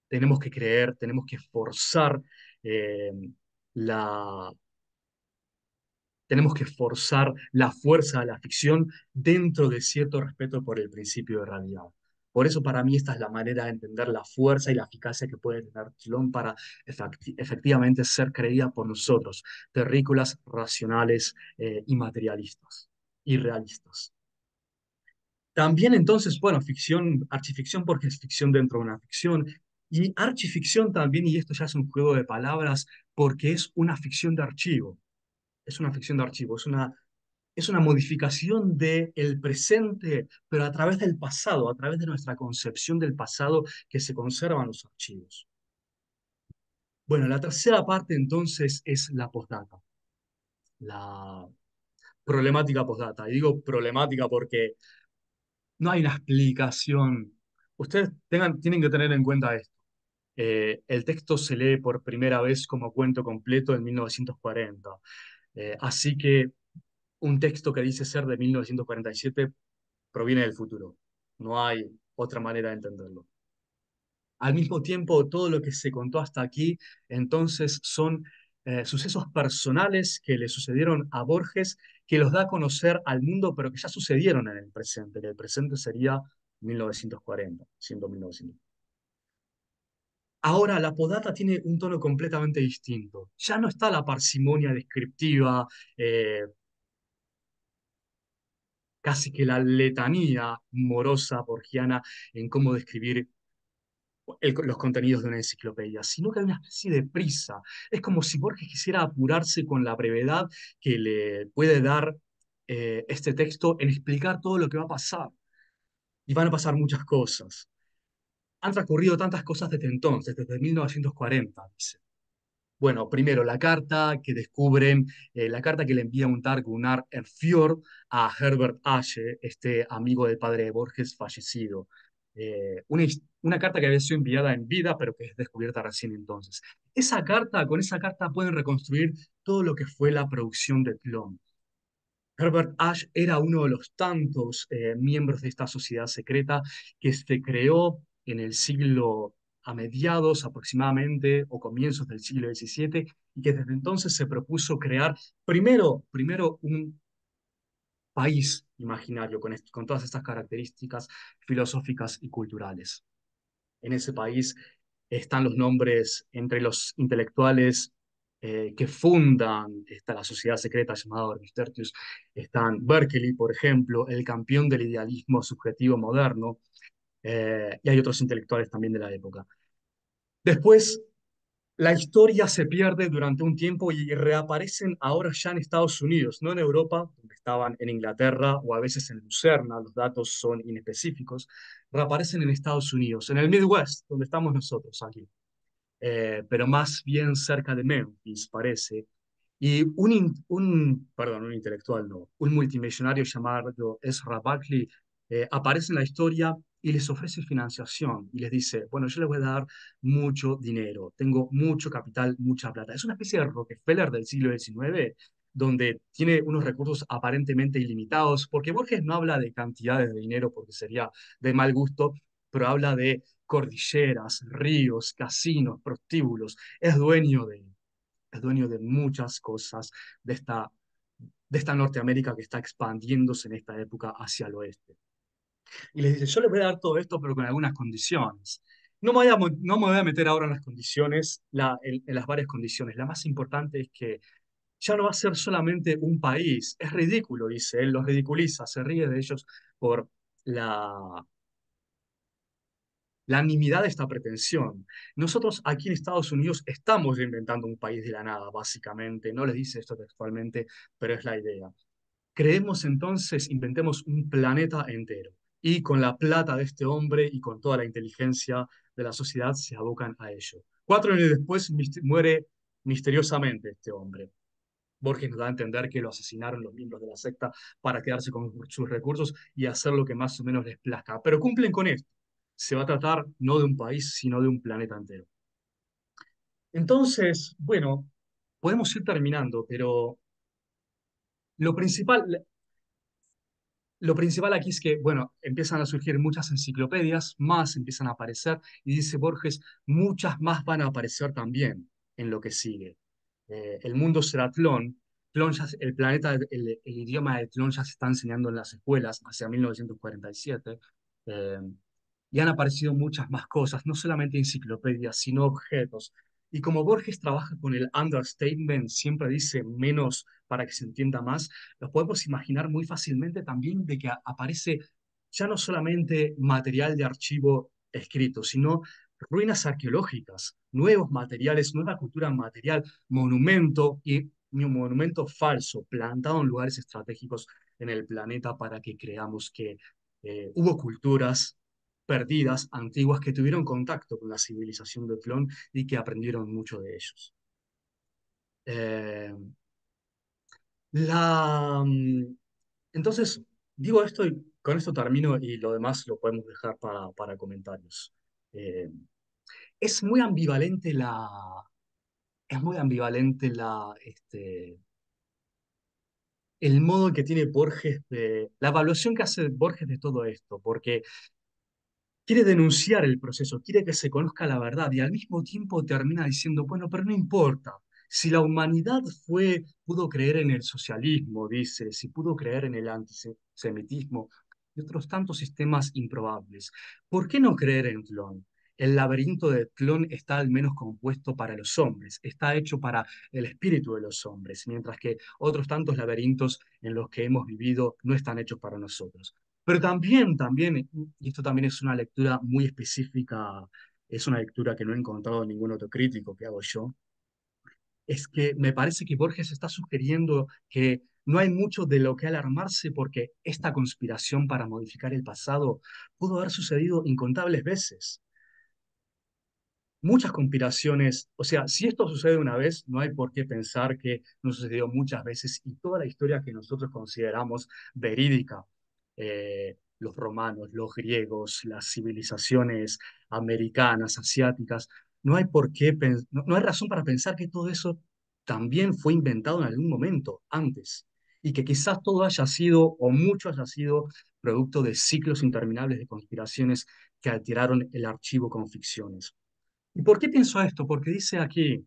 tenemos que creer, tenemos que forzar eh, la, tenemos que forzar la fuerza de la ficción dentro de cierto respeto por el principio de realidad. Por eso para mí esta es la manera de entender la fuerza y la eficacia que puede tener Tlón para efectivamente ser creída por nosotros, terrícolas racionales y materialistas y realistas. También entonces, bueno, ficción, archificción porque es ficción dentro de una ficción, y archificción también, y esto ya es un juego de palabras, porque es una ficción de archivo, es una ficción de archivo, es una modificación del presente, pero a través del pasado, a través de nuestra concepción del pasado que se conservan los archivos. Bueno, la tercera parte entonces es la postdata, la problemática postdata. Y digo problemática porque no hay una explicación. Ustedes tienen que tener en cuenta esto. El texto se lee por primera vez como cuento completo en 1940. Así que un texto que dice ser de 1947 proviene del futuro. No hay otra manera de entenderlo. Al mismo tiempo, todo lo que se contó hasta aquí, entonces, son sucesos personales que le sucedieron a Borges, que los da a conocer al mundo, pero que ya sucedieron en el presente, que el presente sería 1940, siendo 1940. Ahora, la podata tiene un tono completamente distinto. Ya no está la parsimonia descriptiva, casi que la letanía morosa borgiana en cómo describir los contenidos de una enciclopedia, sino que hay una especie de prisa. Es como si Borges quisiera apurarse con la brevedad que le puede dar este texto en explicar todo lo que va a pasar. Y van a pasar muchas cosas. Han transcurrido tantas cosas desde entonces, desde 1940, dice. Bueno, primero la carta que descubren, la carta que le envía un tal Gunnar Erfjord a Herbert Ashe, este amigo del padre de Borges fallecido. Una carta que había sido enviada en vida, pero que es descubierta recién entonces. Con esa carta pueden reconstruir todo lo que fue la producción de Clon. Herbert Ashe era uno de los tantos miembros de esta sociedad secreta que se creó en el siglo a mediados aproximadamente o comienzos del siglo XVII y que desde entonces se propuso crear primero un país imaginario con todas estas características filosóficas y culturales. En ese país están los nombres entre los intelectuales que fundan la sociedad secreta llamada Orbis Tertius. Están Berkeley, por ejemplo, el campeón del idealismo subjetivo moderno, y hay otros intelectuales también de la época. Después, la historia se pierde durante un tiempo y reaparecen ahora ya en Estados Unidos, no en Europa, donde estaban en Inglaterra o a veces en Lucerna, los datos son inespecíficos, reaparecen en Estados Unidos, en el Midwest, donde estamos nosotros aquí, pero más bien cerca de Memphis, parece. Y un intelectual no, un multimillonario llamado Ezra Buckley aparece en la historia y les ofrece financiación y les dice, bueno, yo les voy a dar mucho dinero, tengo mucho capital, mucha plata. Es una especie de Rockefeller del siglo XIX, donde tiene unos recursos aparentemente ilimitados, porque Borges no habla de cantidades de dinero porque sería de mal gusto, pero habla de cordilleras, ríos, casinos, prostíbulos. Es dueño de muchas cosas de esta Norteamérica que está expandiéndose en esta época hacia el oeste. Y les dice, yo les voy a dar todo esto, pero con algunas condiciones. No me voy a meter ahora en las condiciones, en las varias condiciones. La más importante es que ya no va a ser solamente un país. Es ridículo, dice él, los ridiculiza, se ríe de ellos por la la nimiedad de esta pretensión. Nosotros aquí en Estados Unidos estamos inventando un país de la nada, básicamente. No les dice esto textualmente, pero es la idea. Creemos entonces, inventemos un planeta entero. Y con la plata de este hombre y con toda la inteligencia de la sociedad se abocan a ello. 4 años después muere misteriosamente este hombre. Borges nos da a entender que lo asesinaron los miembros de la secta para quedarse con sus recursos y hacer lo que más o menos les plazca. Pero cumplen con esto. Se va a tratar no de un país, sino de un planeta entero. Entonces, bueno, podemos ir terminando, pero lo principal, lo principal aquí es que, bueno, empiezan a surgir muchas enciclopedias, más empiezan a aparecer, y dice Borges, muchas más van a aparecer también en lo que sigue. El mundo será Tlón, el planeta, el idioma de Tlón ya se está enseñando en las escuelas hacia 1947, eh, y han aparecido muchas más cosas, no solamente enciclopedias, sino objetos. Y como Borges trabaja con el understatement, siempre dice menos para que se entienda más, los podemos imaginar muy fácilmente también de que aparece ya no solamente material de archivo escrito, sino ruinas arqueológicas, nuevos materiales, nueva cultura material, monumento y un monumento falso plantado en lugares estratégicos en el planeta para que creamos que hubo culturas perdidas, antiguas, que tuvieron contacto con la civilización de Tlón y que aprendieron mucho de ellos. Eh, la, mm, entonces, digo esto y con esto termino y lo demás lo podemos dejar para comentarios. Eh, es muy ambivalente es muy ambivalente el modo que tiene Borges la evaluación que hace Borges de todo esto, porque quiere denunciar el proceso, quiere que se conozca la verdad y al mismo tiempo termina diciendo, bueno, pero no importa. Si la humanidad pudo creer en el socialismo, dice, si pudo creer en el antisemitismo y otros tantos sistemas improbables, ¿por qué no creer en Tlón? El laberinto de Tlón está al menos compuesto para los hombres, está hecho para el espíritu de los hombres, mientras que otros tantos laberintos en los que hemos vivido no están hechos para nosotros. Pero también, y esto también es una lectura muy específica, es una lectura que no he encontrado en ningún otro crítico que hago yo, es que me parece que Borges está sugiriendo que no hay mucho de lo que alarmarse porque esta conspiración para modificar el pasado pudo haber sucedido incontables veces. Muchas conspiraciones, o sea, si esto sucede una vez, no hay por qué pensar que no sucedió muchas veces y toda la historia que nosotros consideramos verídica, los romanos, los griegos, las civilizaciones americanas, asiáticas, no hay por qué, no hay razón para pensar que todo eso también fue inventado en algún momento antes y que quizás todo haya sido o mucho haya sido producto de ciclos interminables de conspiraciones que alteraron el archivo con ficciones. ¿Y por qué pienso esto? Porque dice aquí,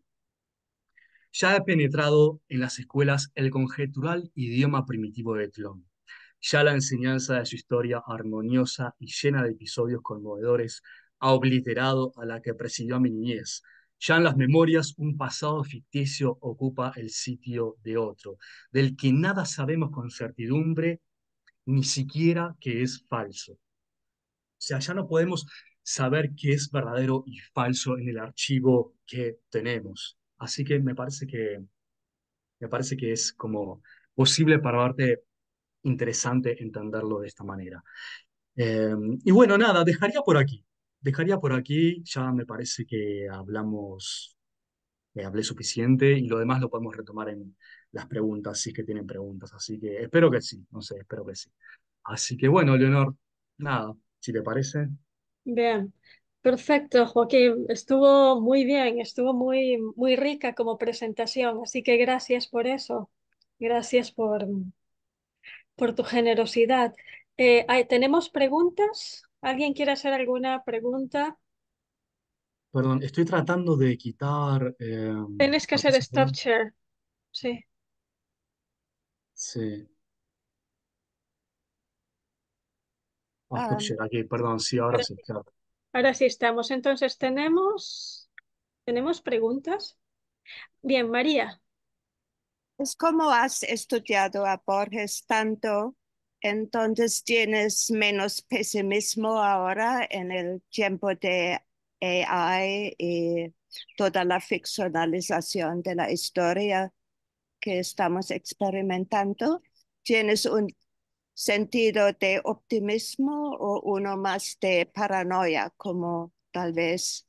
ya he penetrado en las escuelas el conjetural idioma primitivo de Tlón. Ya la enseñanza de su historia armoniosa y llena de episodios conmovedores ha obliterado a la que presidió mi niñez. Ya en las memorias un pasado ficticio ocupa el sitio de otro, del que nada sabemos con certidumbre, ni siquiera que es falso. O sea, ya no podemos saber qué es verdadero y falso en el archivo que tenemos. Así que me parece que es como posible para parte interesante entenderlo de esta manera. Eh, y bueno, nada, dejaría por aquí. Dejaría por aquí, ya me parece que hablé suficiente y lo demás lo podemos retomar en las preguntas, si es que tienen preguntas. Así que espero que sí, no sé, espero que sí. Así que bueno, Leonor, nada, si te parece. Bien, perfecto, Joaquín. Estuvo muy bien, estuvo muy rica como presentación, así que gracias por eso. Gracias por tu generosidad. ¿Tenemos preguntas? ¿Alguien quiere hacer alguna pregunta? Perdón, estoy tratando de quitar. Tienes que ¿Por qué hacer se stop puede? share. Sí. Sí. Ah, stop Um, share, aquí, perdón, sí, ahora Ahora, sí, claro. ahora sí estamos. Entonces, ¿tenemos preguntas? Bien, María. es como has estudiado a Borges tanto, entonces tienes menos pesimismo ahora en el tiempo de AI y toda la ficcionalización de la historia que estamos experimentando. ¿Tienes un sentido de optimismo o uno más de paranoia, como tal vez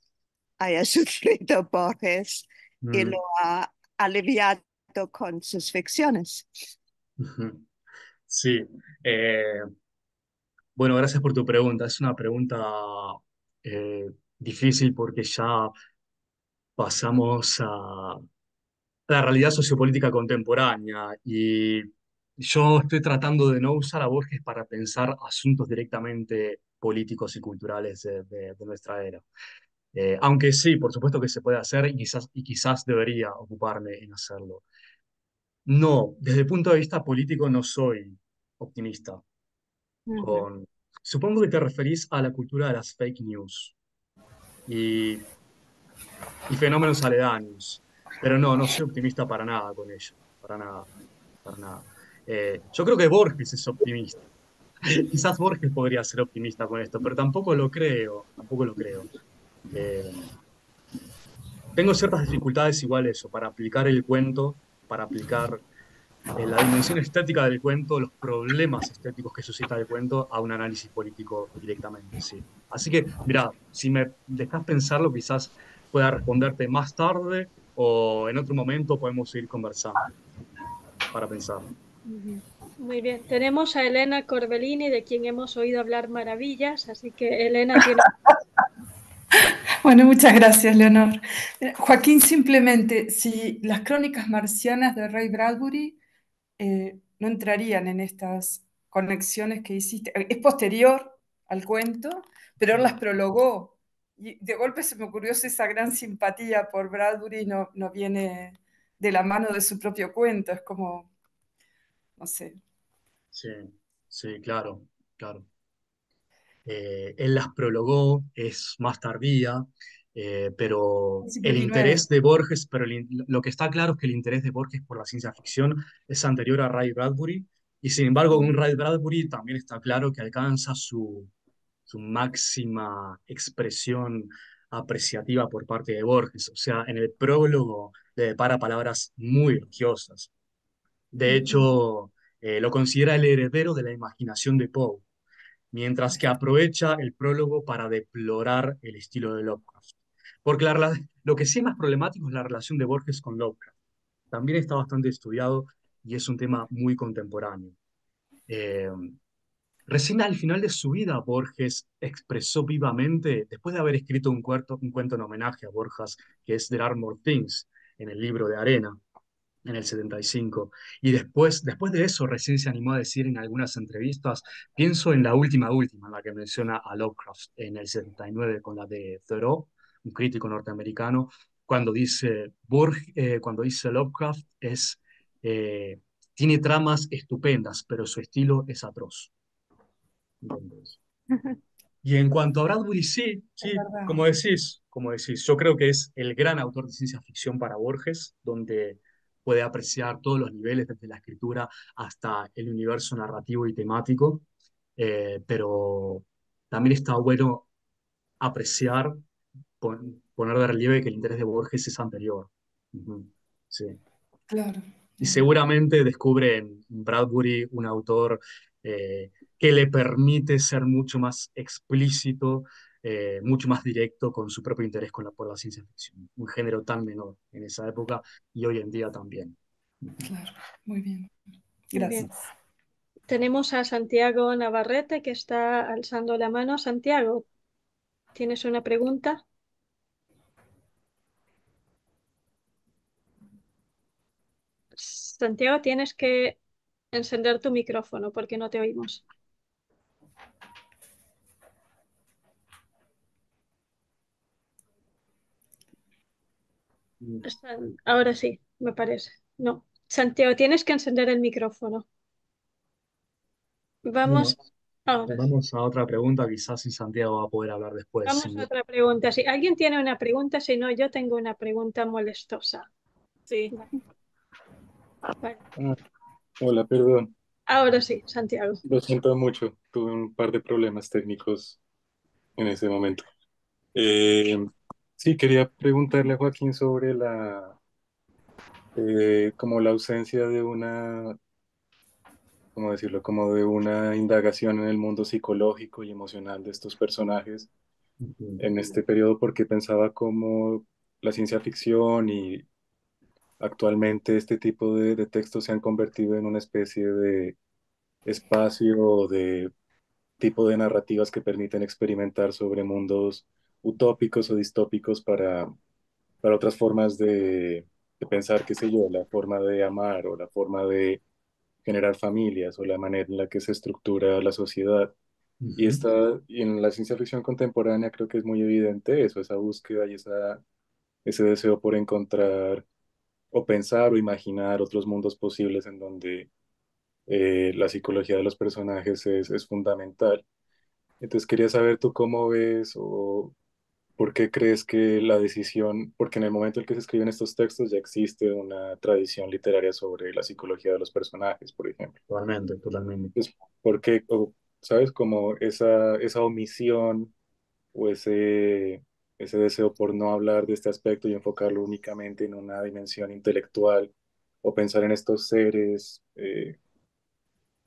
haya sufrido Borges y lo Mm, ha aliviado con sus ficciones? ujú. Sí. eh, bueno, gracias por tu pregunta. Es una pregunta difícil porque ya pasamos a la realidad sociopolítica contemporánea y yo estoy tratando de no usar a Borges para pensar asuntos directamente políticos y culturales de nuestra era. Aunque sí, por supuesto que se puede hacer y quizás debería ocuparme en hacerlo. No, desde el punto de vista político no soy optimista. Ujú. Con, supongo que te referís a la cultura de las fake news y, y fenómenos aledaños, pero no, no soy optimista para nada con ello, para nada, para nada. Yo creo que Borges es optimista. Quizás Borges podría ser optimista con esto, pero tampoco lo creo, tampoco lo creo. Eh, Tengo ciertas dificultades igual eso, para aplicar el cuento, para aplicar la dimensión estética del cuento, los problemas estéticos que suscita el cuento a un análisis político directamente, sí. Así que, mira, si me dejas pensarlo, quizás pueda responderte más tarde o en otro momento podemos seguir conversando para pensar. Muy bien, tenemos a Elena Corbellini, de quien hemos oído hablar maravillas, así que Elena tiene... Bueno, muchas gracias, Leonor. Joaquín, simplemente, si las crónicas marcianas de Ray Bradbury no entrarían en estas conexiones que hiciste, es posterior al cuento, pero él las prologó. Y de golpe se me ocurrió si esa gran simpatía por Bradbury no viene de la mano de su propio cuento, es como, no sé. Sí, sí, claro, claro. Él las prologó, es más tardía, pero el 59. interés de Borges, pero lo que está claro es que el interés de Borges por la ciencia ficción es anterior a Ray Bradbury, y sin embargo, un Ray Bradbury también está claro que alcanza su máxima expresión apreciativa por parte de Borges. O sea, en el prólogo le depara palabras muy elogiosas. De hecho, lo considera el heredero de la imaginación de Poe, mientras que aprovecha el prólogo para deplorar el estilo de Lovecraft. Porque lo que sí es más problemático es la relación de Borges con Lovecraft. También está bastante estudiado y es un tema muy contemporáneo. Eh, Recién al final de su vida, Borges expresó vivamente, después de haber escrito un cuento en homenaje a Borges, que es There Are More Things, en el libro de Arena, en el 75. Y después de eso, recién se animó a decir en algunas entrevistas, pienso en la última, en la que menciona a Lovecraft, en el 79, con la de Thoreau, un crítico norteamericano, cuando dice Lovecraft eh, tiene tramas estupendas, pero su estilo es atroz. ¿Entendés? Y en cuanto a Bradbury, sí, Es sí, verdad. como decís, yo creo que es el gran autor de ciencia ficción para Borges, donde puede apreciar todos los niveles, desde la escritura hasta el universo narrativo y temático, pero también está bueno apreciar, poner de relieve que el interés de Borges es anterior. Ujú, sí. Claro. Y seguramente descubre en Bradbury un autor que le permite ser mucho más explícito, mucho más directo con su propio interés por la ciencia ficción. Un género tan menor en esa época y hoy en día también. Claro, muy bien. Muy bien. Gracias. Tenemos a Santiago Navarrete que está alzando la mano. Santiago, ¿tienes una pregunta? Santiago, tienes que encender tu micrófono porque no te oímos. Ahora sí, me parece. No. Santiago, tienes que encender el micrófono. Bueno, Vamos ahora. vamos a otra pregunta, quizás si Santiago va a poder hablar después. Vamos a otra pregunta. Si alguien tiene una pregunta, si no, yo tengo una pregunta molestosa. Sí. Vale. Hola, perdón. Ahora sí, Santiago. Lo siento mucho. Tuve un par de problemas técnicos en ese momento. Eh, sí, quería preguntarle a Joaquín sobre como la ausencia de una, ¿cómo decirlo? Como de una indagación en el mundo psicológico y emocional de estos personajes Ujú, en este periodo, porque pensaba como la ciencia ficción y actualmente este tipo de textos se han convertido en una especie de espacio de tipo de narrativas que permiten experimentar sobre mundos utópicos o distópicos para otras formas de pensar, qué sé yo, la forma de amar o la forma de generar familias o la manera en la que se estructura la sociedad. ujú, Y en la ciencia ficción contemporánea creo que es muy evidente eso, esa búsqueda y ese deseo por encontrar o pensar o imaginar otros mundos posibles en donde la psicología de los personajes es fundamental. Entonces quería saber tú cómo ves o por qué crees que la decisión, porque en el momento en que se escriben estos textos ya existe una tradición literaria sobre la psicología de los personajes, por ejemplo. totalmente, totalmente. Entonces, ¿por qué, o ¿sabes? Como esa omisión o ese deseo por no hablar de este aspecto y enfocarlo únicamente en una dimensión intelectual o pensar en estos seres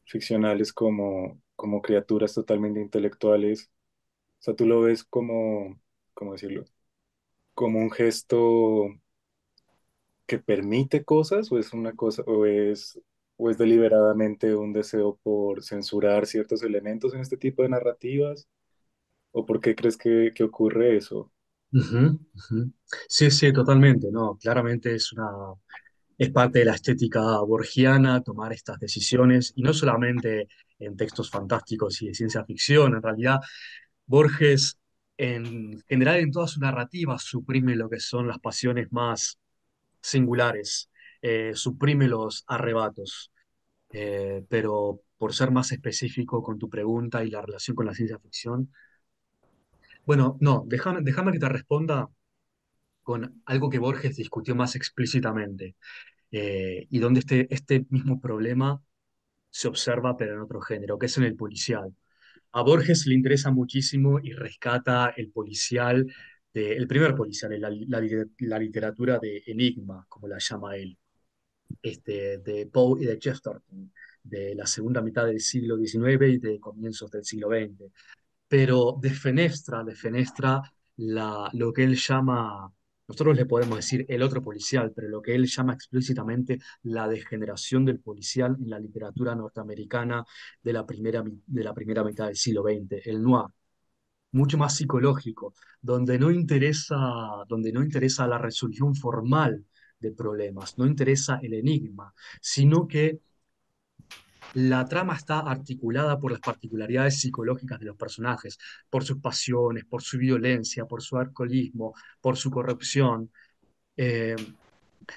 ficcionales como criaturas totalmente intelectuales. O sea, tú lo ves como, ¿cómo decirlo? Como un gesto que permite cosas o es una cosa o es deliberadamente un deseo por censurar ciertos elementos en este tipo de narrativas o por qué crees que ocurre eso. Ujú, ujú. Sí, sí, totalmente, ¿no? Claramente es parte de la estética borgiana tomar estas decisiones, y no solamente en textos fantásticos y de ciencia ficción. En realidad, Borges, en general, en toda su narrativa, suprime lo que son las pasiones más singulares, suprime los arrebatos. Pero por ser más específico con tu pregunta y la relación con la ciencia ficción, bueno, no, déjame que te responda con algo que Borges discutió más explícitamente, y donde este mismo problema se observa, pero en otro género, que es en el policial. A Borges le interesa muchísimo y rescata el policial, el primer policial, la literatura de enigma, como la llama él, de Poe y de Chesterton, de la segunda mitad del siglo XIX y de comienzos del siglo XX. Pero defenestra lo que él llama, nosotros le podemos decir el otro policial, pero lo que él llama explícitamente la degeneración del policial en la literatura norteamericana de la primera mitad del siglo XX, el noir, mucho más psicológico, donde no interesa la resolución formal de problemas, no interesa el enigma, sino que la trama está articulada por las particularidades psicológicas de los personajes, por sus pasiones, por su violencia, por su alcoholismo, por su corrupción. Eh,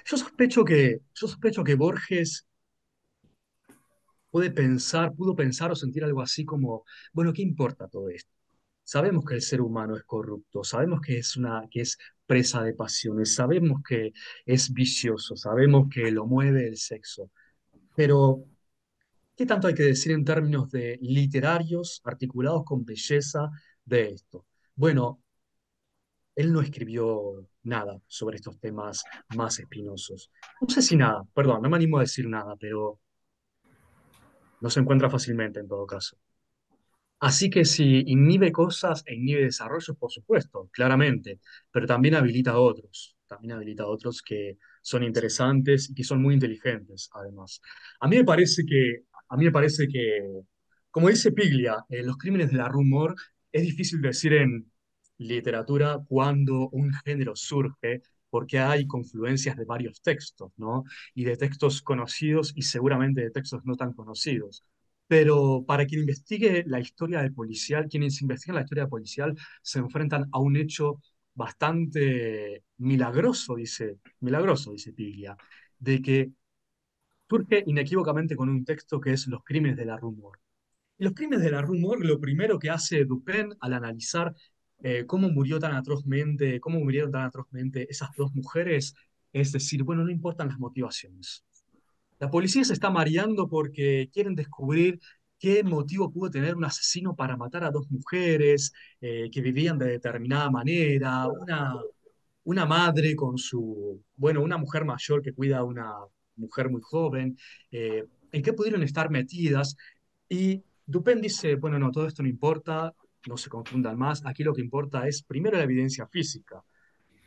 yo sospecho que Borges pudo pensar o sentir algo así como, bueno, ¿qué importa todo esto? Sabemos que el ser humano es corrupto, sabemos que es presa de pasiones, sabemos que es vicioso, sabemos que lo mueve el sexo, pero ¿qué tanto hay que decir en términos de literarios articulados con belleza de esto? Bueno, él no escribió nada sobre estos temas más espinosos. No sé si nada, perdón, no me animo a decir nada, pero no se encuentra fácilmente en todo caso. Así que si inhibe cosas e inhibe desarrollos, por supuesto, claramente, pero también habilita otros que son interesantes y que son muy inteligentes, además. A mí me parece que, como dice Piglia, los crímenes de la Rue Morgue, es difícil decir en literatura cuando un género surge, porque hay confluencias de varios textos, ¿no? Y de textos conocidos y seguramente de textos no tan conocidos. Pero para quien investigue la historia del policial, quienes investigan la historia policial se enfrentan a un hecho bastante milagroso, dice Piglia, de que surge inequívocamente con un texto que es Los crímenes de la Rue Morgue. Y los crímenes de la Rue Morgue, lo primero que hace Dupin al analizar cómo murieron tan atrozmente esas dos mujeres, es decir, bueno, no importan las motivaciones. La policía se está mareando porque quieren descubrir qué motivo pudo tener un asesino para matar a dos mujeres que vivían de determinada manera, una madre con una mujer mayor que cuida a una mujer muy joven, en qué pudieron estar metidas. Y Dupin dice, bueno, no, todo esto no importa, no se confundan más, aquí lo que importa es primero la evidencia física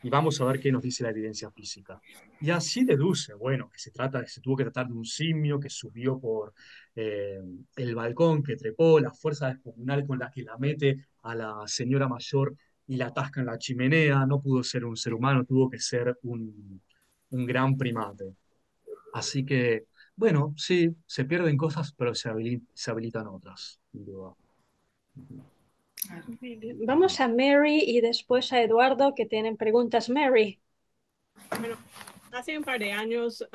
y vamos a ver qué nos dice la evidencia física. Y así deduce, bueno, que se tuvo que tratar de un simio que subió por eh, el balcón, que trepó, la fuerza descomunal con la que la mete a la señora mayor y la atasca en la chimenea, no pudo ser un ser humano, tuvo que ser un gran primate. Así que, bueno, sí, se pierden cosas, pero se habilitan otras, sin duda. Muy bien. Vamos a Mary y después a Eduardo, que tienen preguntas. Mary. Bueno, hace un par de años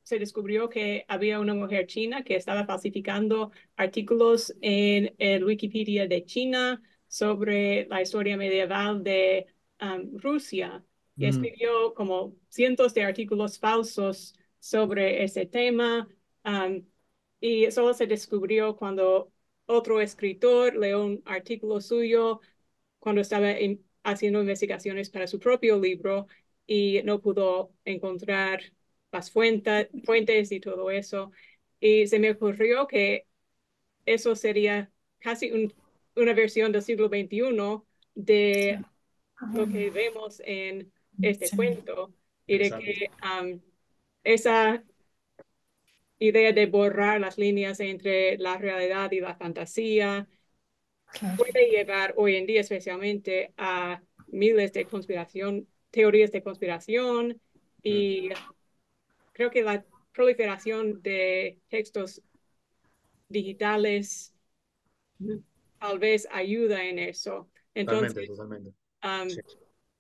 se descubrió que había una mujer china que estaba falsificando artículos en el Wikipedia de China sobre la historia medieval de Rusia y Mm, escribió como cientos de artículos falsos sobre ese tema y solo se descubrió cuando otro escritor leyó un artículo suyo cuando estaba haciendo investigaciones para su propio libro y no pudo encontrar las fuentes y todo eso. Y se me ocurrió que eso sería casi una versión del siglo XXI de lo que vemos en este Sí, cuento y de Interesante. que esa idea de borrar las líneas entre la realidad y la fantasía claro. puede llevar hoy en día especialmente a miles de teorías de conspiración Mm. y creo que la proliferación de textos digitales tal vez ayuda en eso. Totalmente, Entonces, totalmente. um, Sí.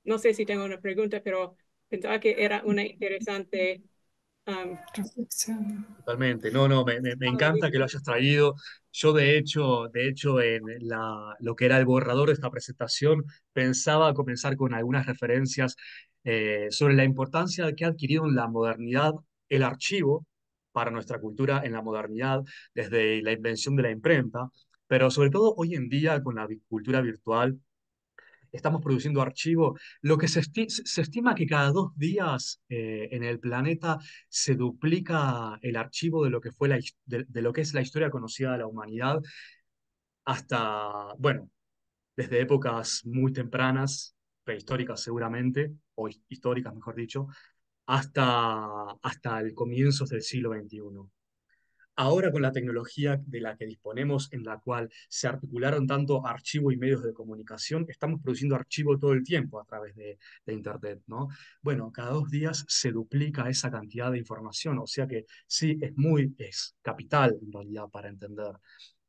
no sé si tengo una pregunta, pero pensaba que era una interesante um, Reflexión. Totalmente. No, no, me encanta que lo hayas traído. Yo, de hecho, en lo que era el borrador de esta presentación, pensaba comenzar con algunas referencias sobre la importancia que ha adquirido en la modernidad el archivo para nuestra cultura en la modernidad, desde la invención de la imprenta, pero sobre todo hoy en día con la cultura virtual estamos produciendo archivo. Lo que se estima que cada 2 días en el planeta se duplica el archivo de lo que fue de lo que es la historia conocida de la humanidad hasta, bueno, desde épocas muy tempranas, prehistóricas seguramente, o históricas, mejor dicho, hasta el comienzo del siglo XXI. Ahora con la tecnología de la que disponemos, en la cual se articularon tanto archivo y medios de comunicación, estamos produciendo archivo todo el tiempo a través de Internet, ¿no? Bueno, cada 2 días se duplica esa cantidad de información, o sea que sí, es capital en realidad para entender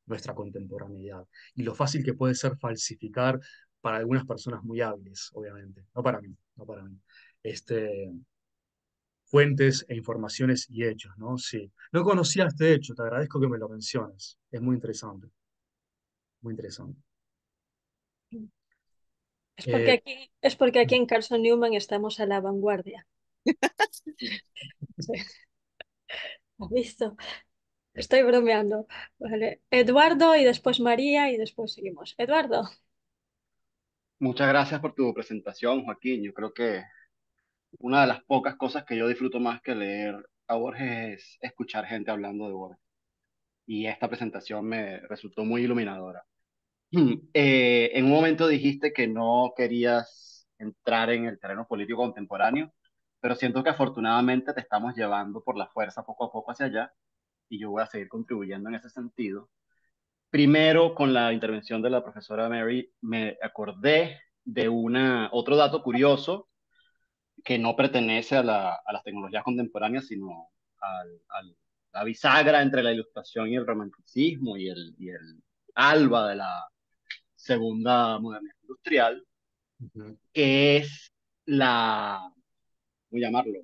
nuestra contemporaneidad y lo fácil que puede ser falsificar para algunas personas muy hábiles, obviamente, no para mí, no para mí. Este, fuentes e informaciones y hechos, ¿no? Sí. No conocía este hecho, te agradezco que me lo menciones. Es muy interesante, muy interesante. Eh, Es porque aquí en Carson Newman estamos a la vanguardia. Sí, ¿has visto? Estoy bromeando. Vale. Eduardo y después María y después seguimos. Eduardo. Muchas gracias por tu presentación, Joaquín. Yo creo que una de las pocas cosas que yo disfruto más que leer a Borges es escuchar gente hablando de Borges. Y esta presentación me resultó muy iluminadora. En un momento dijiste que no querías entrar en el terreno político contemporáneo, pero siento que afortunadamente te estamos llevando por la fuerza poco a poco hacia allá y yo voy a seguir contribuyendo en ese sentido. Primero, con la intervención de la profesora Mary, me acordé de otro dato curioso que no pertenece a las tecnologías contemporáneas, sino la bisagra entre la ilustración y el romanticismo y el alba de la segunda modernidad industrial, Ujú. que es ¿cómo llamarlo?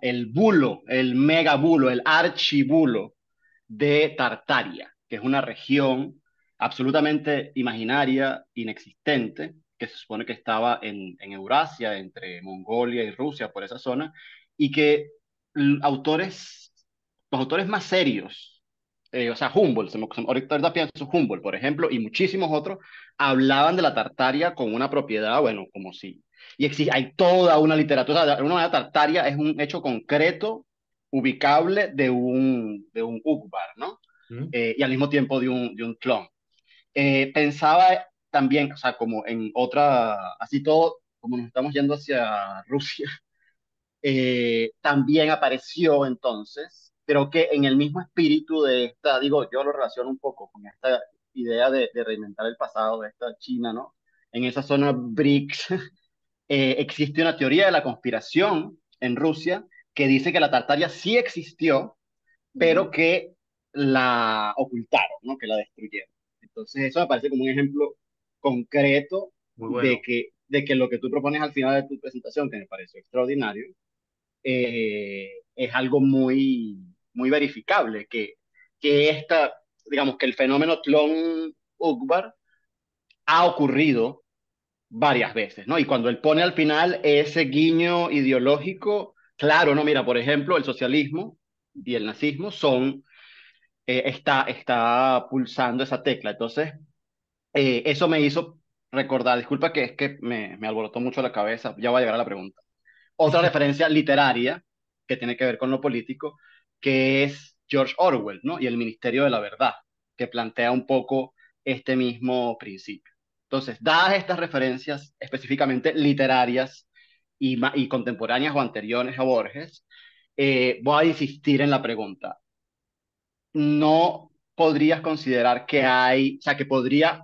El bulo, el megabulo, el archibulo de Tartaria, que es una región absolutamente imaginaria, inexistente, que se supone que estaba en Eurasia, entre Mongolia y Rusia, por esa zona, y que los autores más serios, o sea, Humboldt, ahorita pienso Humboldt, por ejemplo, y muchísimos otros, hablaban de la Tartaria con una propiedad, bueno, como si hay toda una literatura, de alguna manera Tartaria es un hecho concreto, ubicable de un Ukbar, ¿no? ¿Mm? Y al mismo tiempo de un clon. Pensaba también, o sea, como en otra, así todo, como nos estamos yendo hacia Rusia, también apareció entonces, creo que en el mismo espíritu de esta, digo, yo lo relaciono un poco con esta idea de reinventar el pasado de esta China, ¿no? En esa zona BRICS existe una teoría de la conspiración en Rusia que dice que la Tartaria sí existió, pero que la ocultaron, ¿no? Que la destruyeron. Entonces eso me parece como un ejemplo concreto Muy de bueno. que lo que tú propones al final de tu presentación, que me pareció extraordinario, es algo muy, muy verificable, digamos que el fenómeno clon Ukbar ha ocurrido varias veces, ¿no? Y cuando él pone al final ese guiño ideológico, claro, no, mira, por ejemplo, el socialismo y el nazismo son está pulsando esa tecla. Entonces, eso me hizo recordar, disculpa que es que me alborotó mucho la cabeza, ya voy a llegar a la pregunta. Otra referencia literaria que tiene que ver con lo político, que es George Orwell, ¿no? Y el Ministerio de la Verdad, que plantea un poco este mismo principio. Entonces, dadas estas referencias específicamente literarias y contemporáneas o anteriores a Borges, voy a insistir en la pregunta. ¿No podrías considerar que hay, o sea, que podría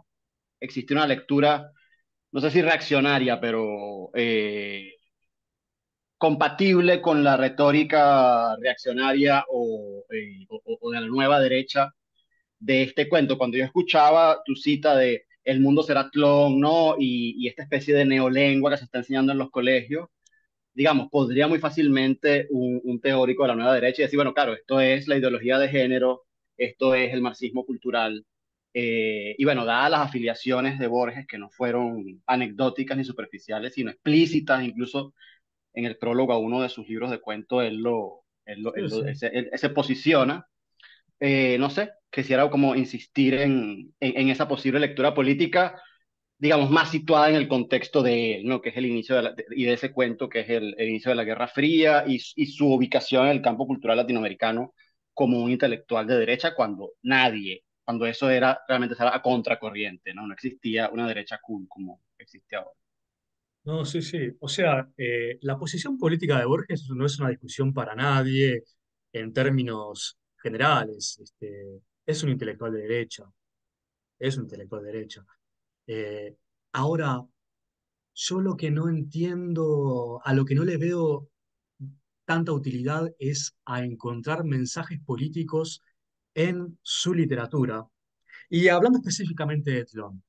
existir una lectura, no sé si reaccionaria, pero compatible con la retórica reaccionaria o de la nueva derecha de este cuento? Cuando yo escuchaba tu cita de el mundo será clon, ¿no? Y esta especie de neolengua que se está enseñando en los colegios, digamos, podría muy fácilmente un teórico de la nueva derecha decir, bueno, claro, esto es la ideología de género, esto es el marxismo cultural. Y bueno, dadas las afiliaciones de Borges, que no fueron anecdóticas ni superficiales, sino explícitas, incluso en el prólogo a uno de sus libros de cuento, Sí, sí. él se posiciona. No sé, quisiera como insistir en esa posible lectura política, digamos, más situada en el contexto de él, ¿no? Que es el inicio y de ese cuento, que es el inicio de la Guerra Fría y su ubicación en el campo cultural latinoamericano como un intelectual de derecha cuando eso era realmente estaba a contracorriente, ¿no? No existía una derecha cool como existe ahora. No, sí, sí. O sea, la posición política de Borges no es una discusión para nadie en términos generales. Es un intelectual de derecha, es un intelectual de derecha. Eh, Ahora, yo lo que no entiendo, a lo que no le veo tanta utilidad es a encontrar mensajes políticos en su literatura. Y hablando específicamente de Tlón.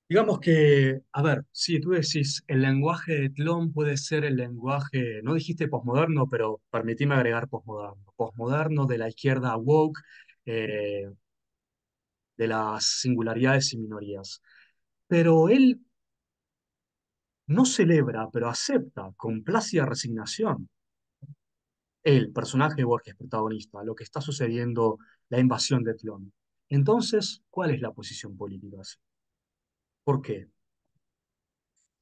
Digamos que, a ver, si tú decís el lenguaje de Tlón puede ser el lenguaje, no dijiste posmoderno, pero permitime agregar posmoderno. Posmoderno de la izquierda woke, eh, de las singularidades y minorías. Pero él no celebra, pero acepta con plácida resignación el personaje de Borges, protagonista, lo que está sucediendo, la invasión de Tlón. Entonces, ¿cuál es la posición política? ¿Por qué? O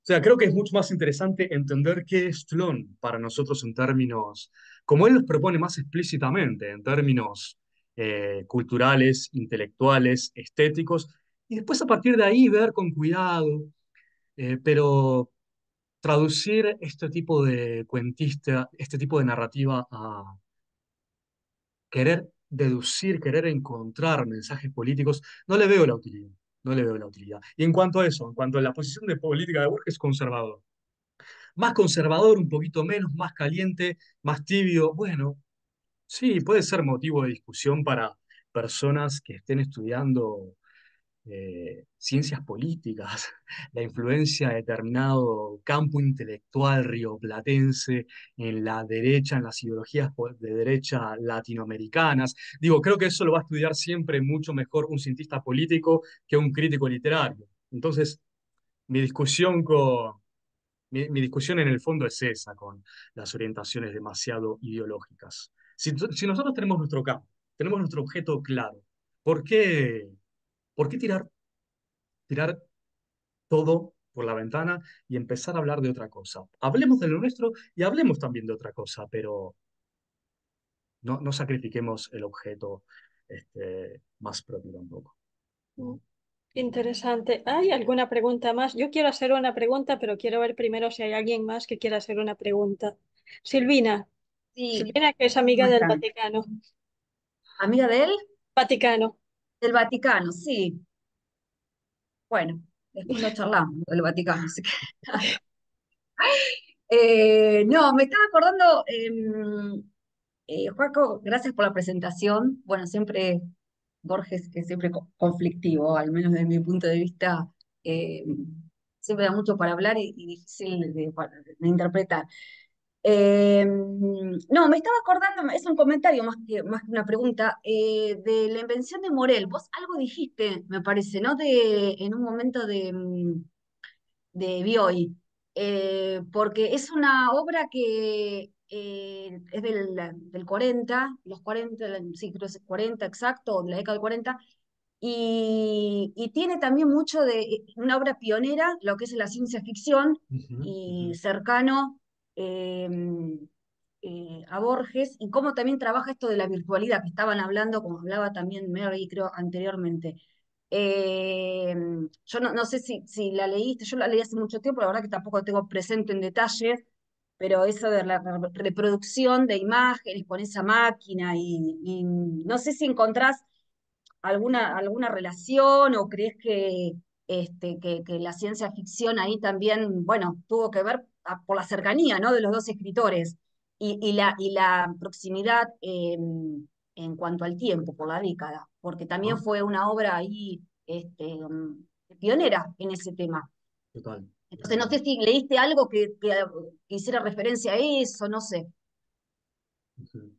sea, creo que es mucho más interesante entender qué es Tlón para nosotros en términos, como él los propone más explícitamente, en términos culturales, intelectuales, estéticos, y después a partir de ahí ver con cuidado, pero traducir este tipo de cuentista, este tipo de narrativa a querer deducir, querer encontrar mensajes políticos, no le veo la utilidad. No le veo la utilidad. Y en cuanto a eso, en cuanto a la posición de política de Borges, conservador. Más conservador, un poquito menos, más caliente, más tibio. Bueno, sí, puede ser motivo de discusión para personas que estén estudiando ciencias políticas, la influencia de determinado campo intelectual rioplatense en la derecha, en las ideologías de derecha latinoamericanas. Digo, creo que eso lo va a estudiar siempre mucho mejor un cientista político que un crítico literario. Entonces, mi discusión mi discusión en el fondo es esa, con las orientaciones demasiado ideológicas. Si nosotros tenemos nuestro campo, tenemos nuestro objeto claro, ¿por qué, por qué tirar todo por la ventana y empezar a hablar de otra cosa? Hablemos de lo nuestro y hablemos también de otra cosa, pero no sacrifiquemos el objeto más propio tampoco. Mm, Interesante. ¿Hay alguna pregunta más? Yo quiero hacer una pregunta, pero quiero ver primero si hay alguien más que quiera hacer una pregunta. Silvina, Sí, Silvina que es ¿cómo amiga del están? Vaticano. ¿Amiga de él? Vaticano. Del Vaticano, sí. Bueno, después lo charlamos del Vaticano. Así que- no, me estaba acordando, Joaco, gracias por la presentación. Bueno, siempre Borges, que es siempre conflictivo, al menos desde mi punto de vista, eh, siempre da mucho para hablar y difícil de interpretar. No, me estaba acordando, es un comentario más que una pregunta, de la invención de Morel. Vos algo dijiste, me parece, ¿no? En un momento de Bioy, porque es una obra que es del 40, los 40, sí, creo que es 40 exacto, de la década del 40, y tiene también mucho de una obra pionera, lo que es la ciencia ficción, Ujú, y ujú. cercano eh, a Borges, y cómo también trabaja esto de la virtualidad, que estaban hablando, como hablaba también Mary, creo, anteriormente. Eh, yo no sé si la leíste, yo la leí hace mucho tiempo, la verdad que tampoco tengo presente en detalle, pero eso de la reproducción de imágenes con esa máquina, y no sé si encontrás alguna relación o crees que la ciencia ficción ahí también, bueno, tuvo que ver por la cercanía, ¿no? De los dos escritores y la proximidad en cuanto al tiempo, por la década, porque también Ah, fue una obra ahí pionera en ese tema. total, Entonces, no sé totalmente. si leíste algo que hiciera referencia a eso, no sé. Ujú.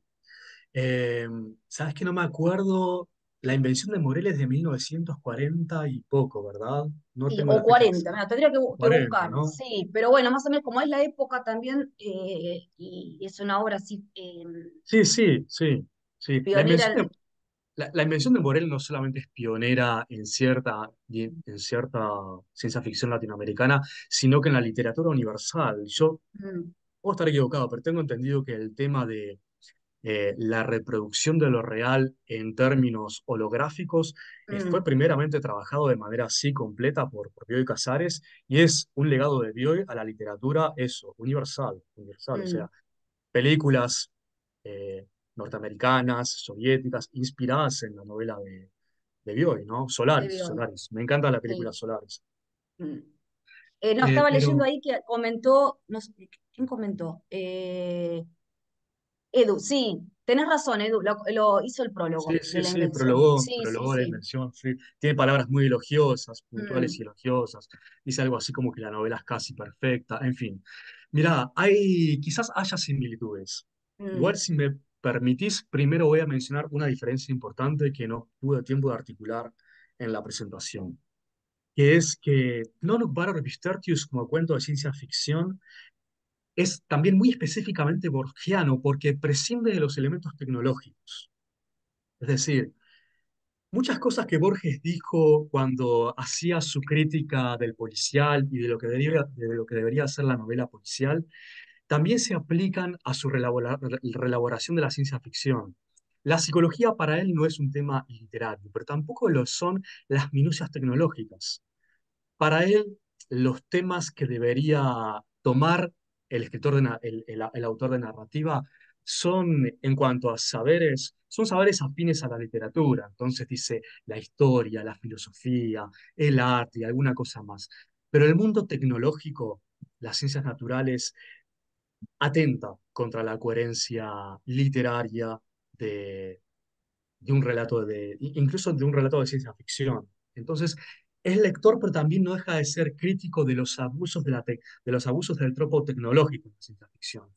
Eh, ¿Sabes que no me acuerdo? La invención de Morel es de 1940 y poco, ¿verdad? No Sí, tengo o la fecha 40, mira, exacta. tendría O que 40, buscar, ¿no? sí, pero bueno, más o menos como es la época también, y es una obra así Sí, sí, sí, sí. pionera. La invención de Morel no solamente es pionera en cierta ciencia ficción latinoamericana, sino que en la literatura universal. Yo Mm, puedo estar equivocado, pero tengo entendido que el tema de la reproducción de lo real en términos holográficos fue mm, primeramente trabajado de manera así completa por Bioy Casares y es un legado de Bioy a la literatura, eso, universal, universal. O mm, sea, películas eh, norteamericanas, soviéticas, inspiradas en la novela de Bioy, ¿no? de Solaris, Bioy, Solaris. Me encanta la película sí. Solaris. Mm. No, estaba leyendo Pero ahí que comentó, no sé, ¿quién comentó? Edu, sí, tenés razón, Edu, lo hizo el sí, prólogo de sí, la sí, invención. prologó, Sí, sí, prologó la sí. invención, sí. Tiene palabras muy elogiosas, puntuales y Mm, elogiosas. Dice algo así como que la novela es casi perfecta, en fin. Mira, quizás haya similitudes. Igual mm, si me permitís, primero voy a mencionar una diferencia importante que no tuve tiempo de articular en la presentación, que es que Non Baror Tertius como cuento de ciencia ficción es también muy específicamente borgiano porque prescinde de los elementos tecnológicos. Es decir, muchas cosas que Borges dijo cuando hacía su crítica del policial y de lo que debería ser la novela policial, también se aplican a su relaboración de la ciencia ficción. La psicología para él no es un tema literario, pero tampoco lo son las minucias tecnológicas. Para él, los temas que debería tomar el escritor el autor de narrativa son, en cuanto a saberes, son saberes afines a la literatura. Entonces dice la historia, la filosofía, el arte y alguna cosa más. Pero el mundo tecnológico, las ciencias naturales, atenta contra la coherencia literaria de un relato incluso de un relato de ciencia ficción. Entonces, es lector, pero también no deja de ser crítico de los abusos de los abusos del tropo tecnológico en la ciencia ficción.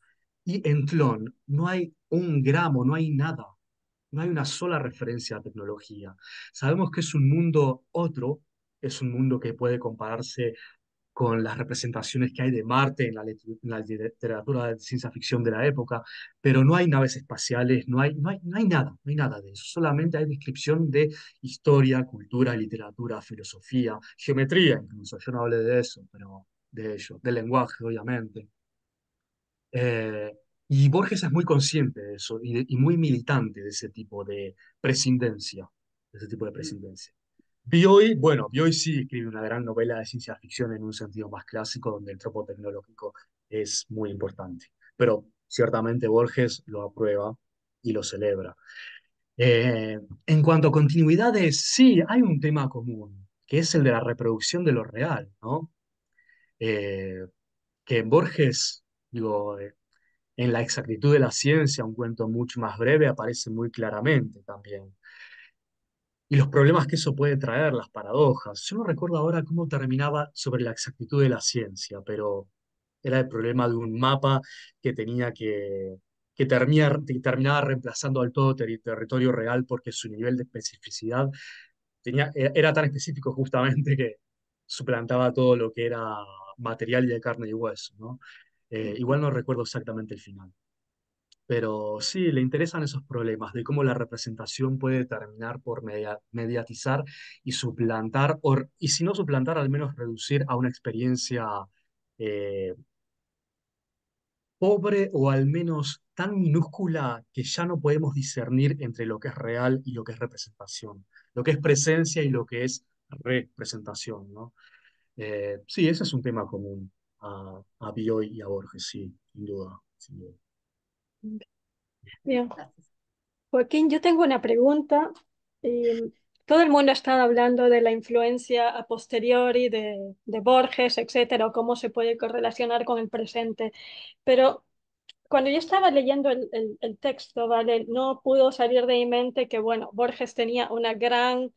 Y en Tlón no hay un gramo, no hay nada, no hay una sola referencia a tecnología. Sabemos que es un mundo otro, es un mundo que puede compararse con las representaciones que hay de Marte en la literatura de ciencia ficción de la época, pero no hay naves espaciales, no hay nada, no hay nada de eso, solamente hay descripción de historia, cultura, literatura, filosofía, geometría incluso, yo no hablé de eso, pero de ello, del lenguaje, obviamente. Eh, y Borges es muy consciente de eso y muy militante de ese tipo de prescindencia, de ese tipo de mm, prescindencia. Bioy, bueno, Bioy sí escribe una gran novela de ciencia ficción en un sentido más clásico, donde el tropo tecnológico es muy importante. Pero ciertamente Borges lo aprueba y lo celebra. En cuanto a continuidades, sí, hay un tema común, que es el de la reproducción de lo real, ¿no? Eh, que en Borges, digo, en la exactitud de la ciencia, un cuento mucho más breve, aparece muy claramente también y los problemas que eso puede traer, las paradojas. Yo no recuerdo ahora cómo terminaba sobre la exactitud de la ciencia, pero era el problema de un mapa que tenía que terminaba reemplazando al todo territorio real porque su nivel de especificidad era tan específico justamente que suplantaba todo lo que era material y de carne y hueso, ¿no? Igual no recuerdo exactamente el final. Pero sí, le interesan esos problemas de cómo la representación puede terminar por mediatizar y suplantar, y si no suplantar, al menos reducir a una experiencia eh, pobre o al menos tan minúscula que ya no podemos discernir entre lo que es real y lo que es representación, lo que es presencia y lo que es representación, ¿no? Sí, ese es un tema común a Bioy y a Borges, sí, sin duda, sin duda. Bien. Gracias. Joaquín, yo tengo una pregunta. Todo el mundo está hablando de la influencia a posteriori de Borges, etcétera, o cómo se puede correlacionar con el presente. Pero cuando yo estaba leyendo el texto, ¿vale? No pudo salir de mi mente que, bueno, Borges tenía una gran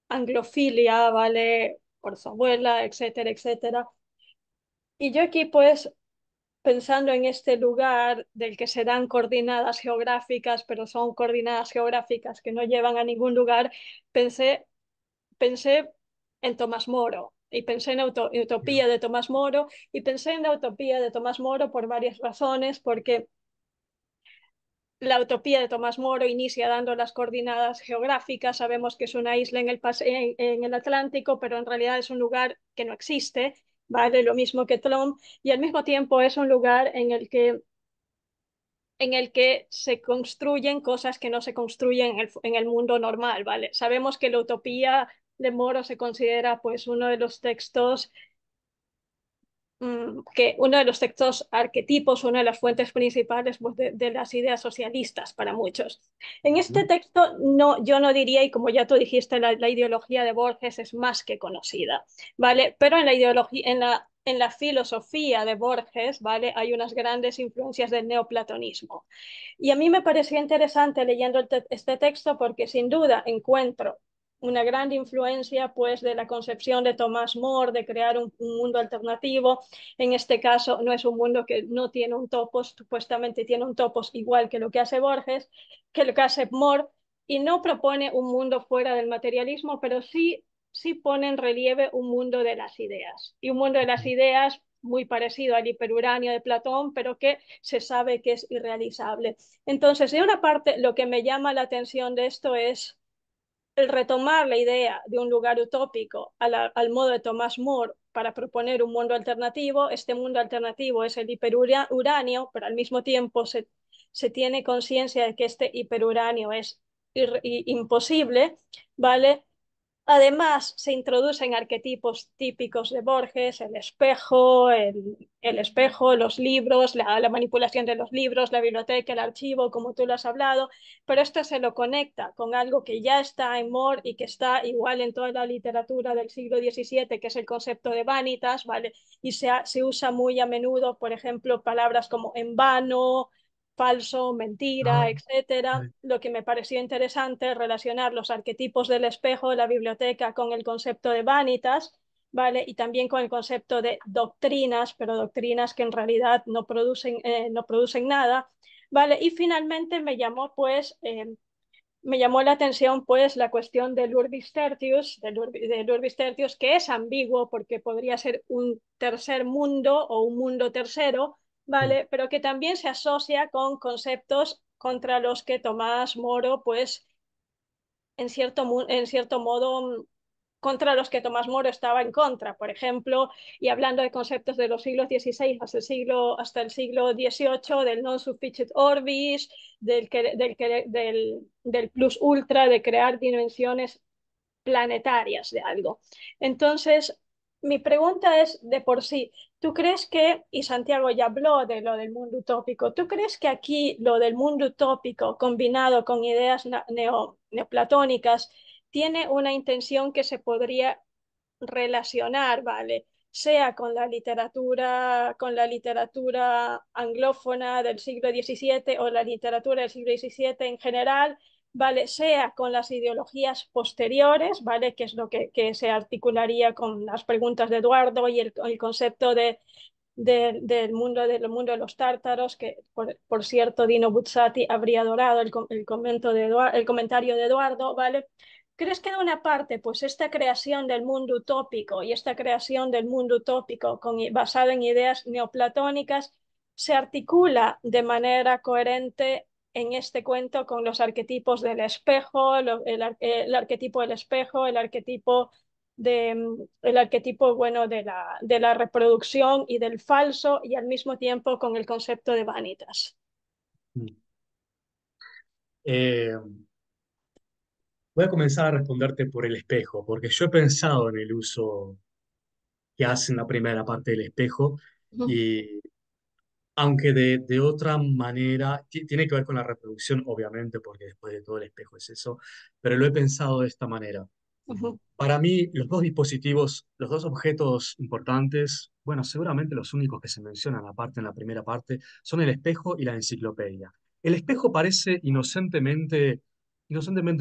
anglofilia, ¿vale? Por su abuela, etcétera, etcétera. Y yo aquí, pues, pensando en este lugar del que se dan coordenadas geográficas, pero son coordenadas geográficas que no llevan a ningún lugar, pensé en Tomás Moro y pensé en Utopía de Tomás Moro y pensé en la Utopía de Tomás Moro por varias razones, porque la Utopía de Tomás Moro inicia dando las coordenadas geográficas, sabemos que es una isla en el Atlántico, pero en realidad es un lugar que no existe, ¿vale? Lo mismo que Trump, y al mismo tiempo es un lugar en el que se construyen cosas que no se construyen en el mundo normal, ¿vale? Sabemos que la Utopía de Moro se considera pues uno de los textos que uno de los textos arquetipos, una de las fuentes principales pues, de las ideas socialistas para muchos. En este texto no, yo no diría, y como ya tú dijiste, la ideología de Borges es más que conocida, ¿vale? Pero en la ideología, en la filosofía de Borges, ¿vale? Hay unas grandes influencias del neoplatonismo. Y a mí me pareció interesante leyendo este texto porque sin duda encuentro una gran influencia pues de la concepción de Thomas More de crear un mundo alternativo. En este caso no es un mundo que no tiene un topos, supuestamente tiene un topos igual que lo que hace Borges, que lo que hace More, y no propone un mundo fuera del materialismo, pero sí pone en relieve un mundo de las ideas. Y un mundo de las ideas muy parecido al hiperuranio de Platón, pero que se sabe que es irrealizable. Entonces, de una parte, lo que me llama la atención de esto es el retomar la idea de un lugar utópico al modo de Thomas More para proponer un mundo alternativo. Este mundo alternativo es el hiperuranio, pero al mismo tiempo se tiene conciencia de que este hiperuranio es imposible, ¿vale? Además, se introducen arquetipos típicos de Borges, el espejo, los libros, la manipulación de los libros, la biblioteca, el archivo, como tú lo has hablado, pero esto se lo conecta con algo que ya está en More y que está igual en toda la literatura del siglo XVII, que es el concepto de vanitas, ¿vale? Y se usa muy a menudo, por ejemplo, palabras como en vano, falso, mentira, Ah, etcétera. sí. Lo que me pareció interesante es relacionar los arquetipos del espejo de la biblioteca con el concepto de vanitas, ¿vale? Y también con el concepto de doctrinas, pero doctrinas que en realidad no producen nada, ¿vale? Y finalmente me llamó la atención pues la cuestión del Urbis Tertius, del Urbis Tertius, que es ambiguo porque podría ser un tercer mundo o un mundo tercero, Sí. ¿vale? Pero que también se asocia con conceptos contra los que Tomás Moro pues en cierto modo contra los que Tomás Moro estaba en contra, por ejemplo, y hablando de conceptos de los siglos XVI hasta el siglo XVIII, del non sufficit orbis, del plus ultra, de crear dimensiones planetarias de algo. Entonces, mi pregunta es de por sí, ¿tú crees que, y Santiago ya habló de lo del mundo utópico, ¿tú crees que aquí lo del mundo utópico combinado con ideas neoplatónicas tiene una intención que se podría relacionar, ¿vale? Sea con la literatura anglófona del siglo XVII o la literatura del siglo XVII en general, ¿vale? Sea con las ideologías posteriores, ¿vale? Que es lo que se articularía con las preguntas de Eduardo y el concepto del mundo de los tártaros, que por cierto Dino Buzzati habría adorado el comentario de Eduardo, ¿vale? ¿Crees que de una parte, pues esta creación del mundo utópico y esta creación del mundo utópico basado en ideas neoplatónicas se articula de manera coherente en este cuento con los arquetipos del espejo, el arquetipo del espejo, el arquetipo bueno, de la reproducción y del falso, y al mismo tiempo con el concepto de vanitas. Eh, Voy a comenzar a responderte por el espejo, porque yo he pensado en el uso que hace en la primera parte del espejo, y aunque de otra manera, tiene que ver con la reproducción, obviamente, porque después de todo el espejo es eso, pero lo he pensado de esta manera. Para mí, los dos dispositivos, los dos objetos importantes, bueno, seguramente los únicos que se mencionan aparte en la primera parte, son el espejo y la enciclopedia. El espejo parece inocentemente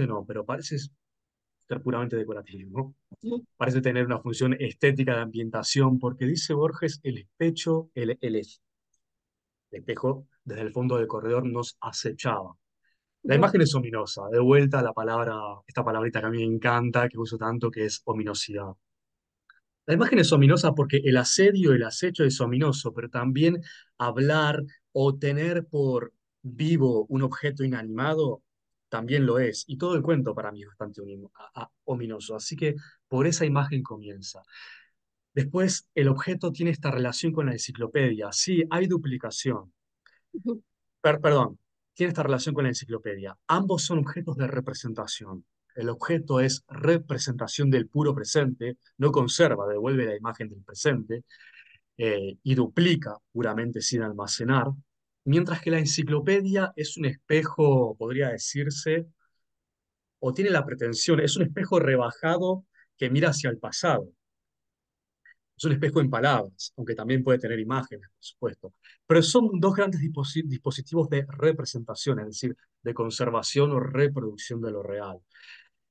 no, pero parece ser puramente decorativo, ¿no? Parece tener una función estética de ambientación, porque dice Borges, el espejo desde el fondo del corredor nos acechaba. La imagen es ominosa, de vuelta a la palabra, esta palabrita que a mí me encanta, que uso tanto, que es ominosidad. La imagen es ominosa porque el asedio, el acecho es ominoso, pero también hablar o tener por vivo un objeto inanimado también lo es. Y todo el cuento para mí es bastante ominoso. Así que por esa imagen comienza. Después, el objeto tiene esta relación con la enciclopedia. Sí, hay duplicación. Perdón, tiene esta relación con la enciclopedia. Ambos son objetos de representación. El objeto es representación del puro presente, no conserva, devuelve la imagen del presente y duplica puramente sin almacenar, mientras que la enciclopedia es un espejo, podría decirse, o tiene la pretensión, es un espejo rebajado que mira hacia el pasado. Es un espejo en palabras, aunque también puede tener imágenes, por supuesto. Pero son dos grandes dispositivos de representación, es decir, de conservación o reproducción de lo real.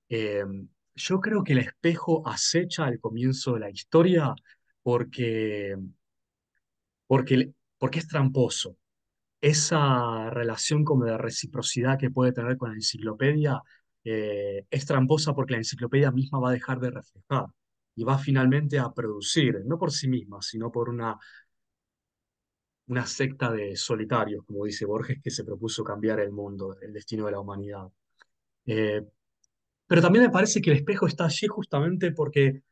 Eh, yo creo que el espejo acecha al comienzo de la historia porque, porque es tramposo. Esa relación como de reciprocidad que puede tener con la enciclopedia es tramposa porque la enciclopedia misma va a dejar de reflejar y va finalmente a producir, no por sí misma, sino por una secta de solitarios, como dice Borges, que se propuso cambiar el mundo, el destino de la humanidad. Eh, pero también me parece que el espejo está allí justamente porque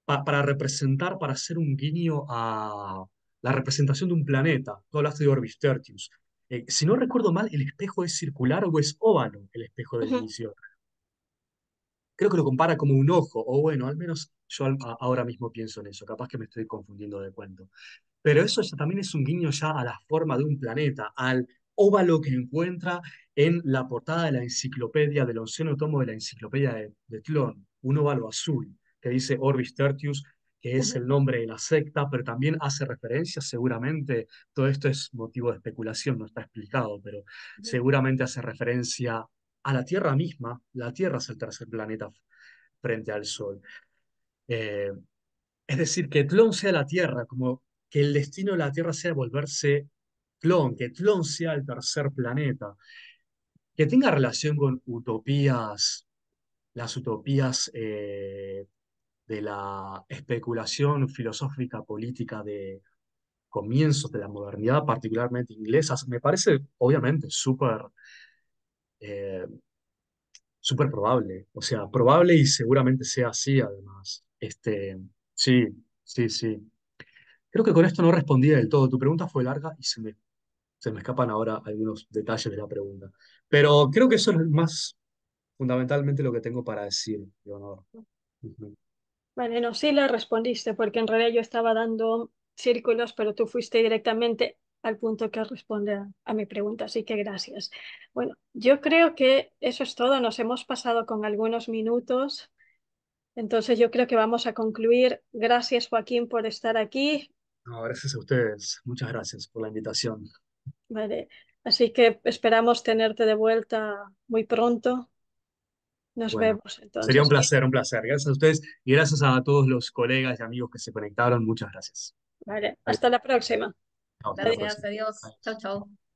para representar, para hacer un guiño a la representación de un planeta. Tú hablaste de Orbis Tertius. Si no recuerdo mal, ¿el espejo es circular o es óvalo, el espejo del inicio? Creo que lo compara como un ojo, o bueno, al menos yo ahora mismo pienso en eso, capaz que me estoy confundiendo de cuento. Pero eso ya también es un guiño ya a la forma de un planeta, al óvalo que encuentra en la portada de la enciclopedia, del onceavo tomo de la enciclopedia de Tlön, un óvalo azul, que dice Orbis Tertius, que es el nombre de la secta, pero también hace referencia, seguramente, todo esto es motivo de especulación, no está explicado, pero seguramente hace referencia a la Tierra misma. La Tierra es el tercer planeta frente al Sol. Eh, es decir, que Tlön sea la Tierra, como que el destino de la Tierra sea volverse Tlön, que Tlön sea el tercer planeta, que tenga relación con utopías, las utopías de la especulación filosófica política de comienzos de la modernidad, particularmente inglesas, me parece obviamente eh, súper probable, o sea, probable y seguramente sea así además. Sí, sí, sí. Creo que con esto no respondí del todo. Tu pregunta fue larga y se me escapan ahora algunos detalles de la pregunta. Pero creo que eso es más fundamentalmente lo que tengo para decir, Leonor. Ujú. Vale, no, sí le respondiste, porque en realidad yo estaba dando círculos, pero tú fuiste directamente al punto que responde a mi pregunta, así que gracias. Bueno, yo creo que eso es todo, nos hemos pasado con algunos minutos, entonces yo creo que vamos a concluir. Gracias, Joaquín, por estar aquí. No, gracias a ustedes. Muchas gracias por la invitación. Vale, así que esperamos tenerte de vuelta muy pronto. Nos Bueno, vemos sería un entonces. placer, un placer. Gracias a ustedes y gracias a todos los colegas y amigos que se conectaron. Muchas gracias. Vale, Adiós. hasta la próxima. Hasta la Gracias, próxima. adiós. Chau, chau.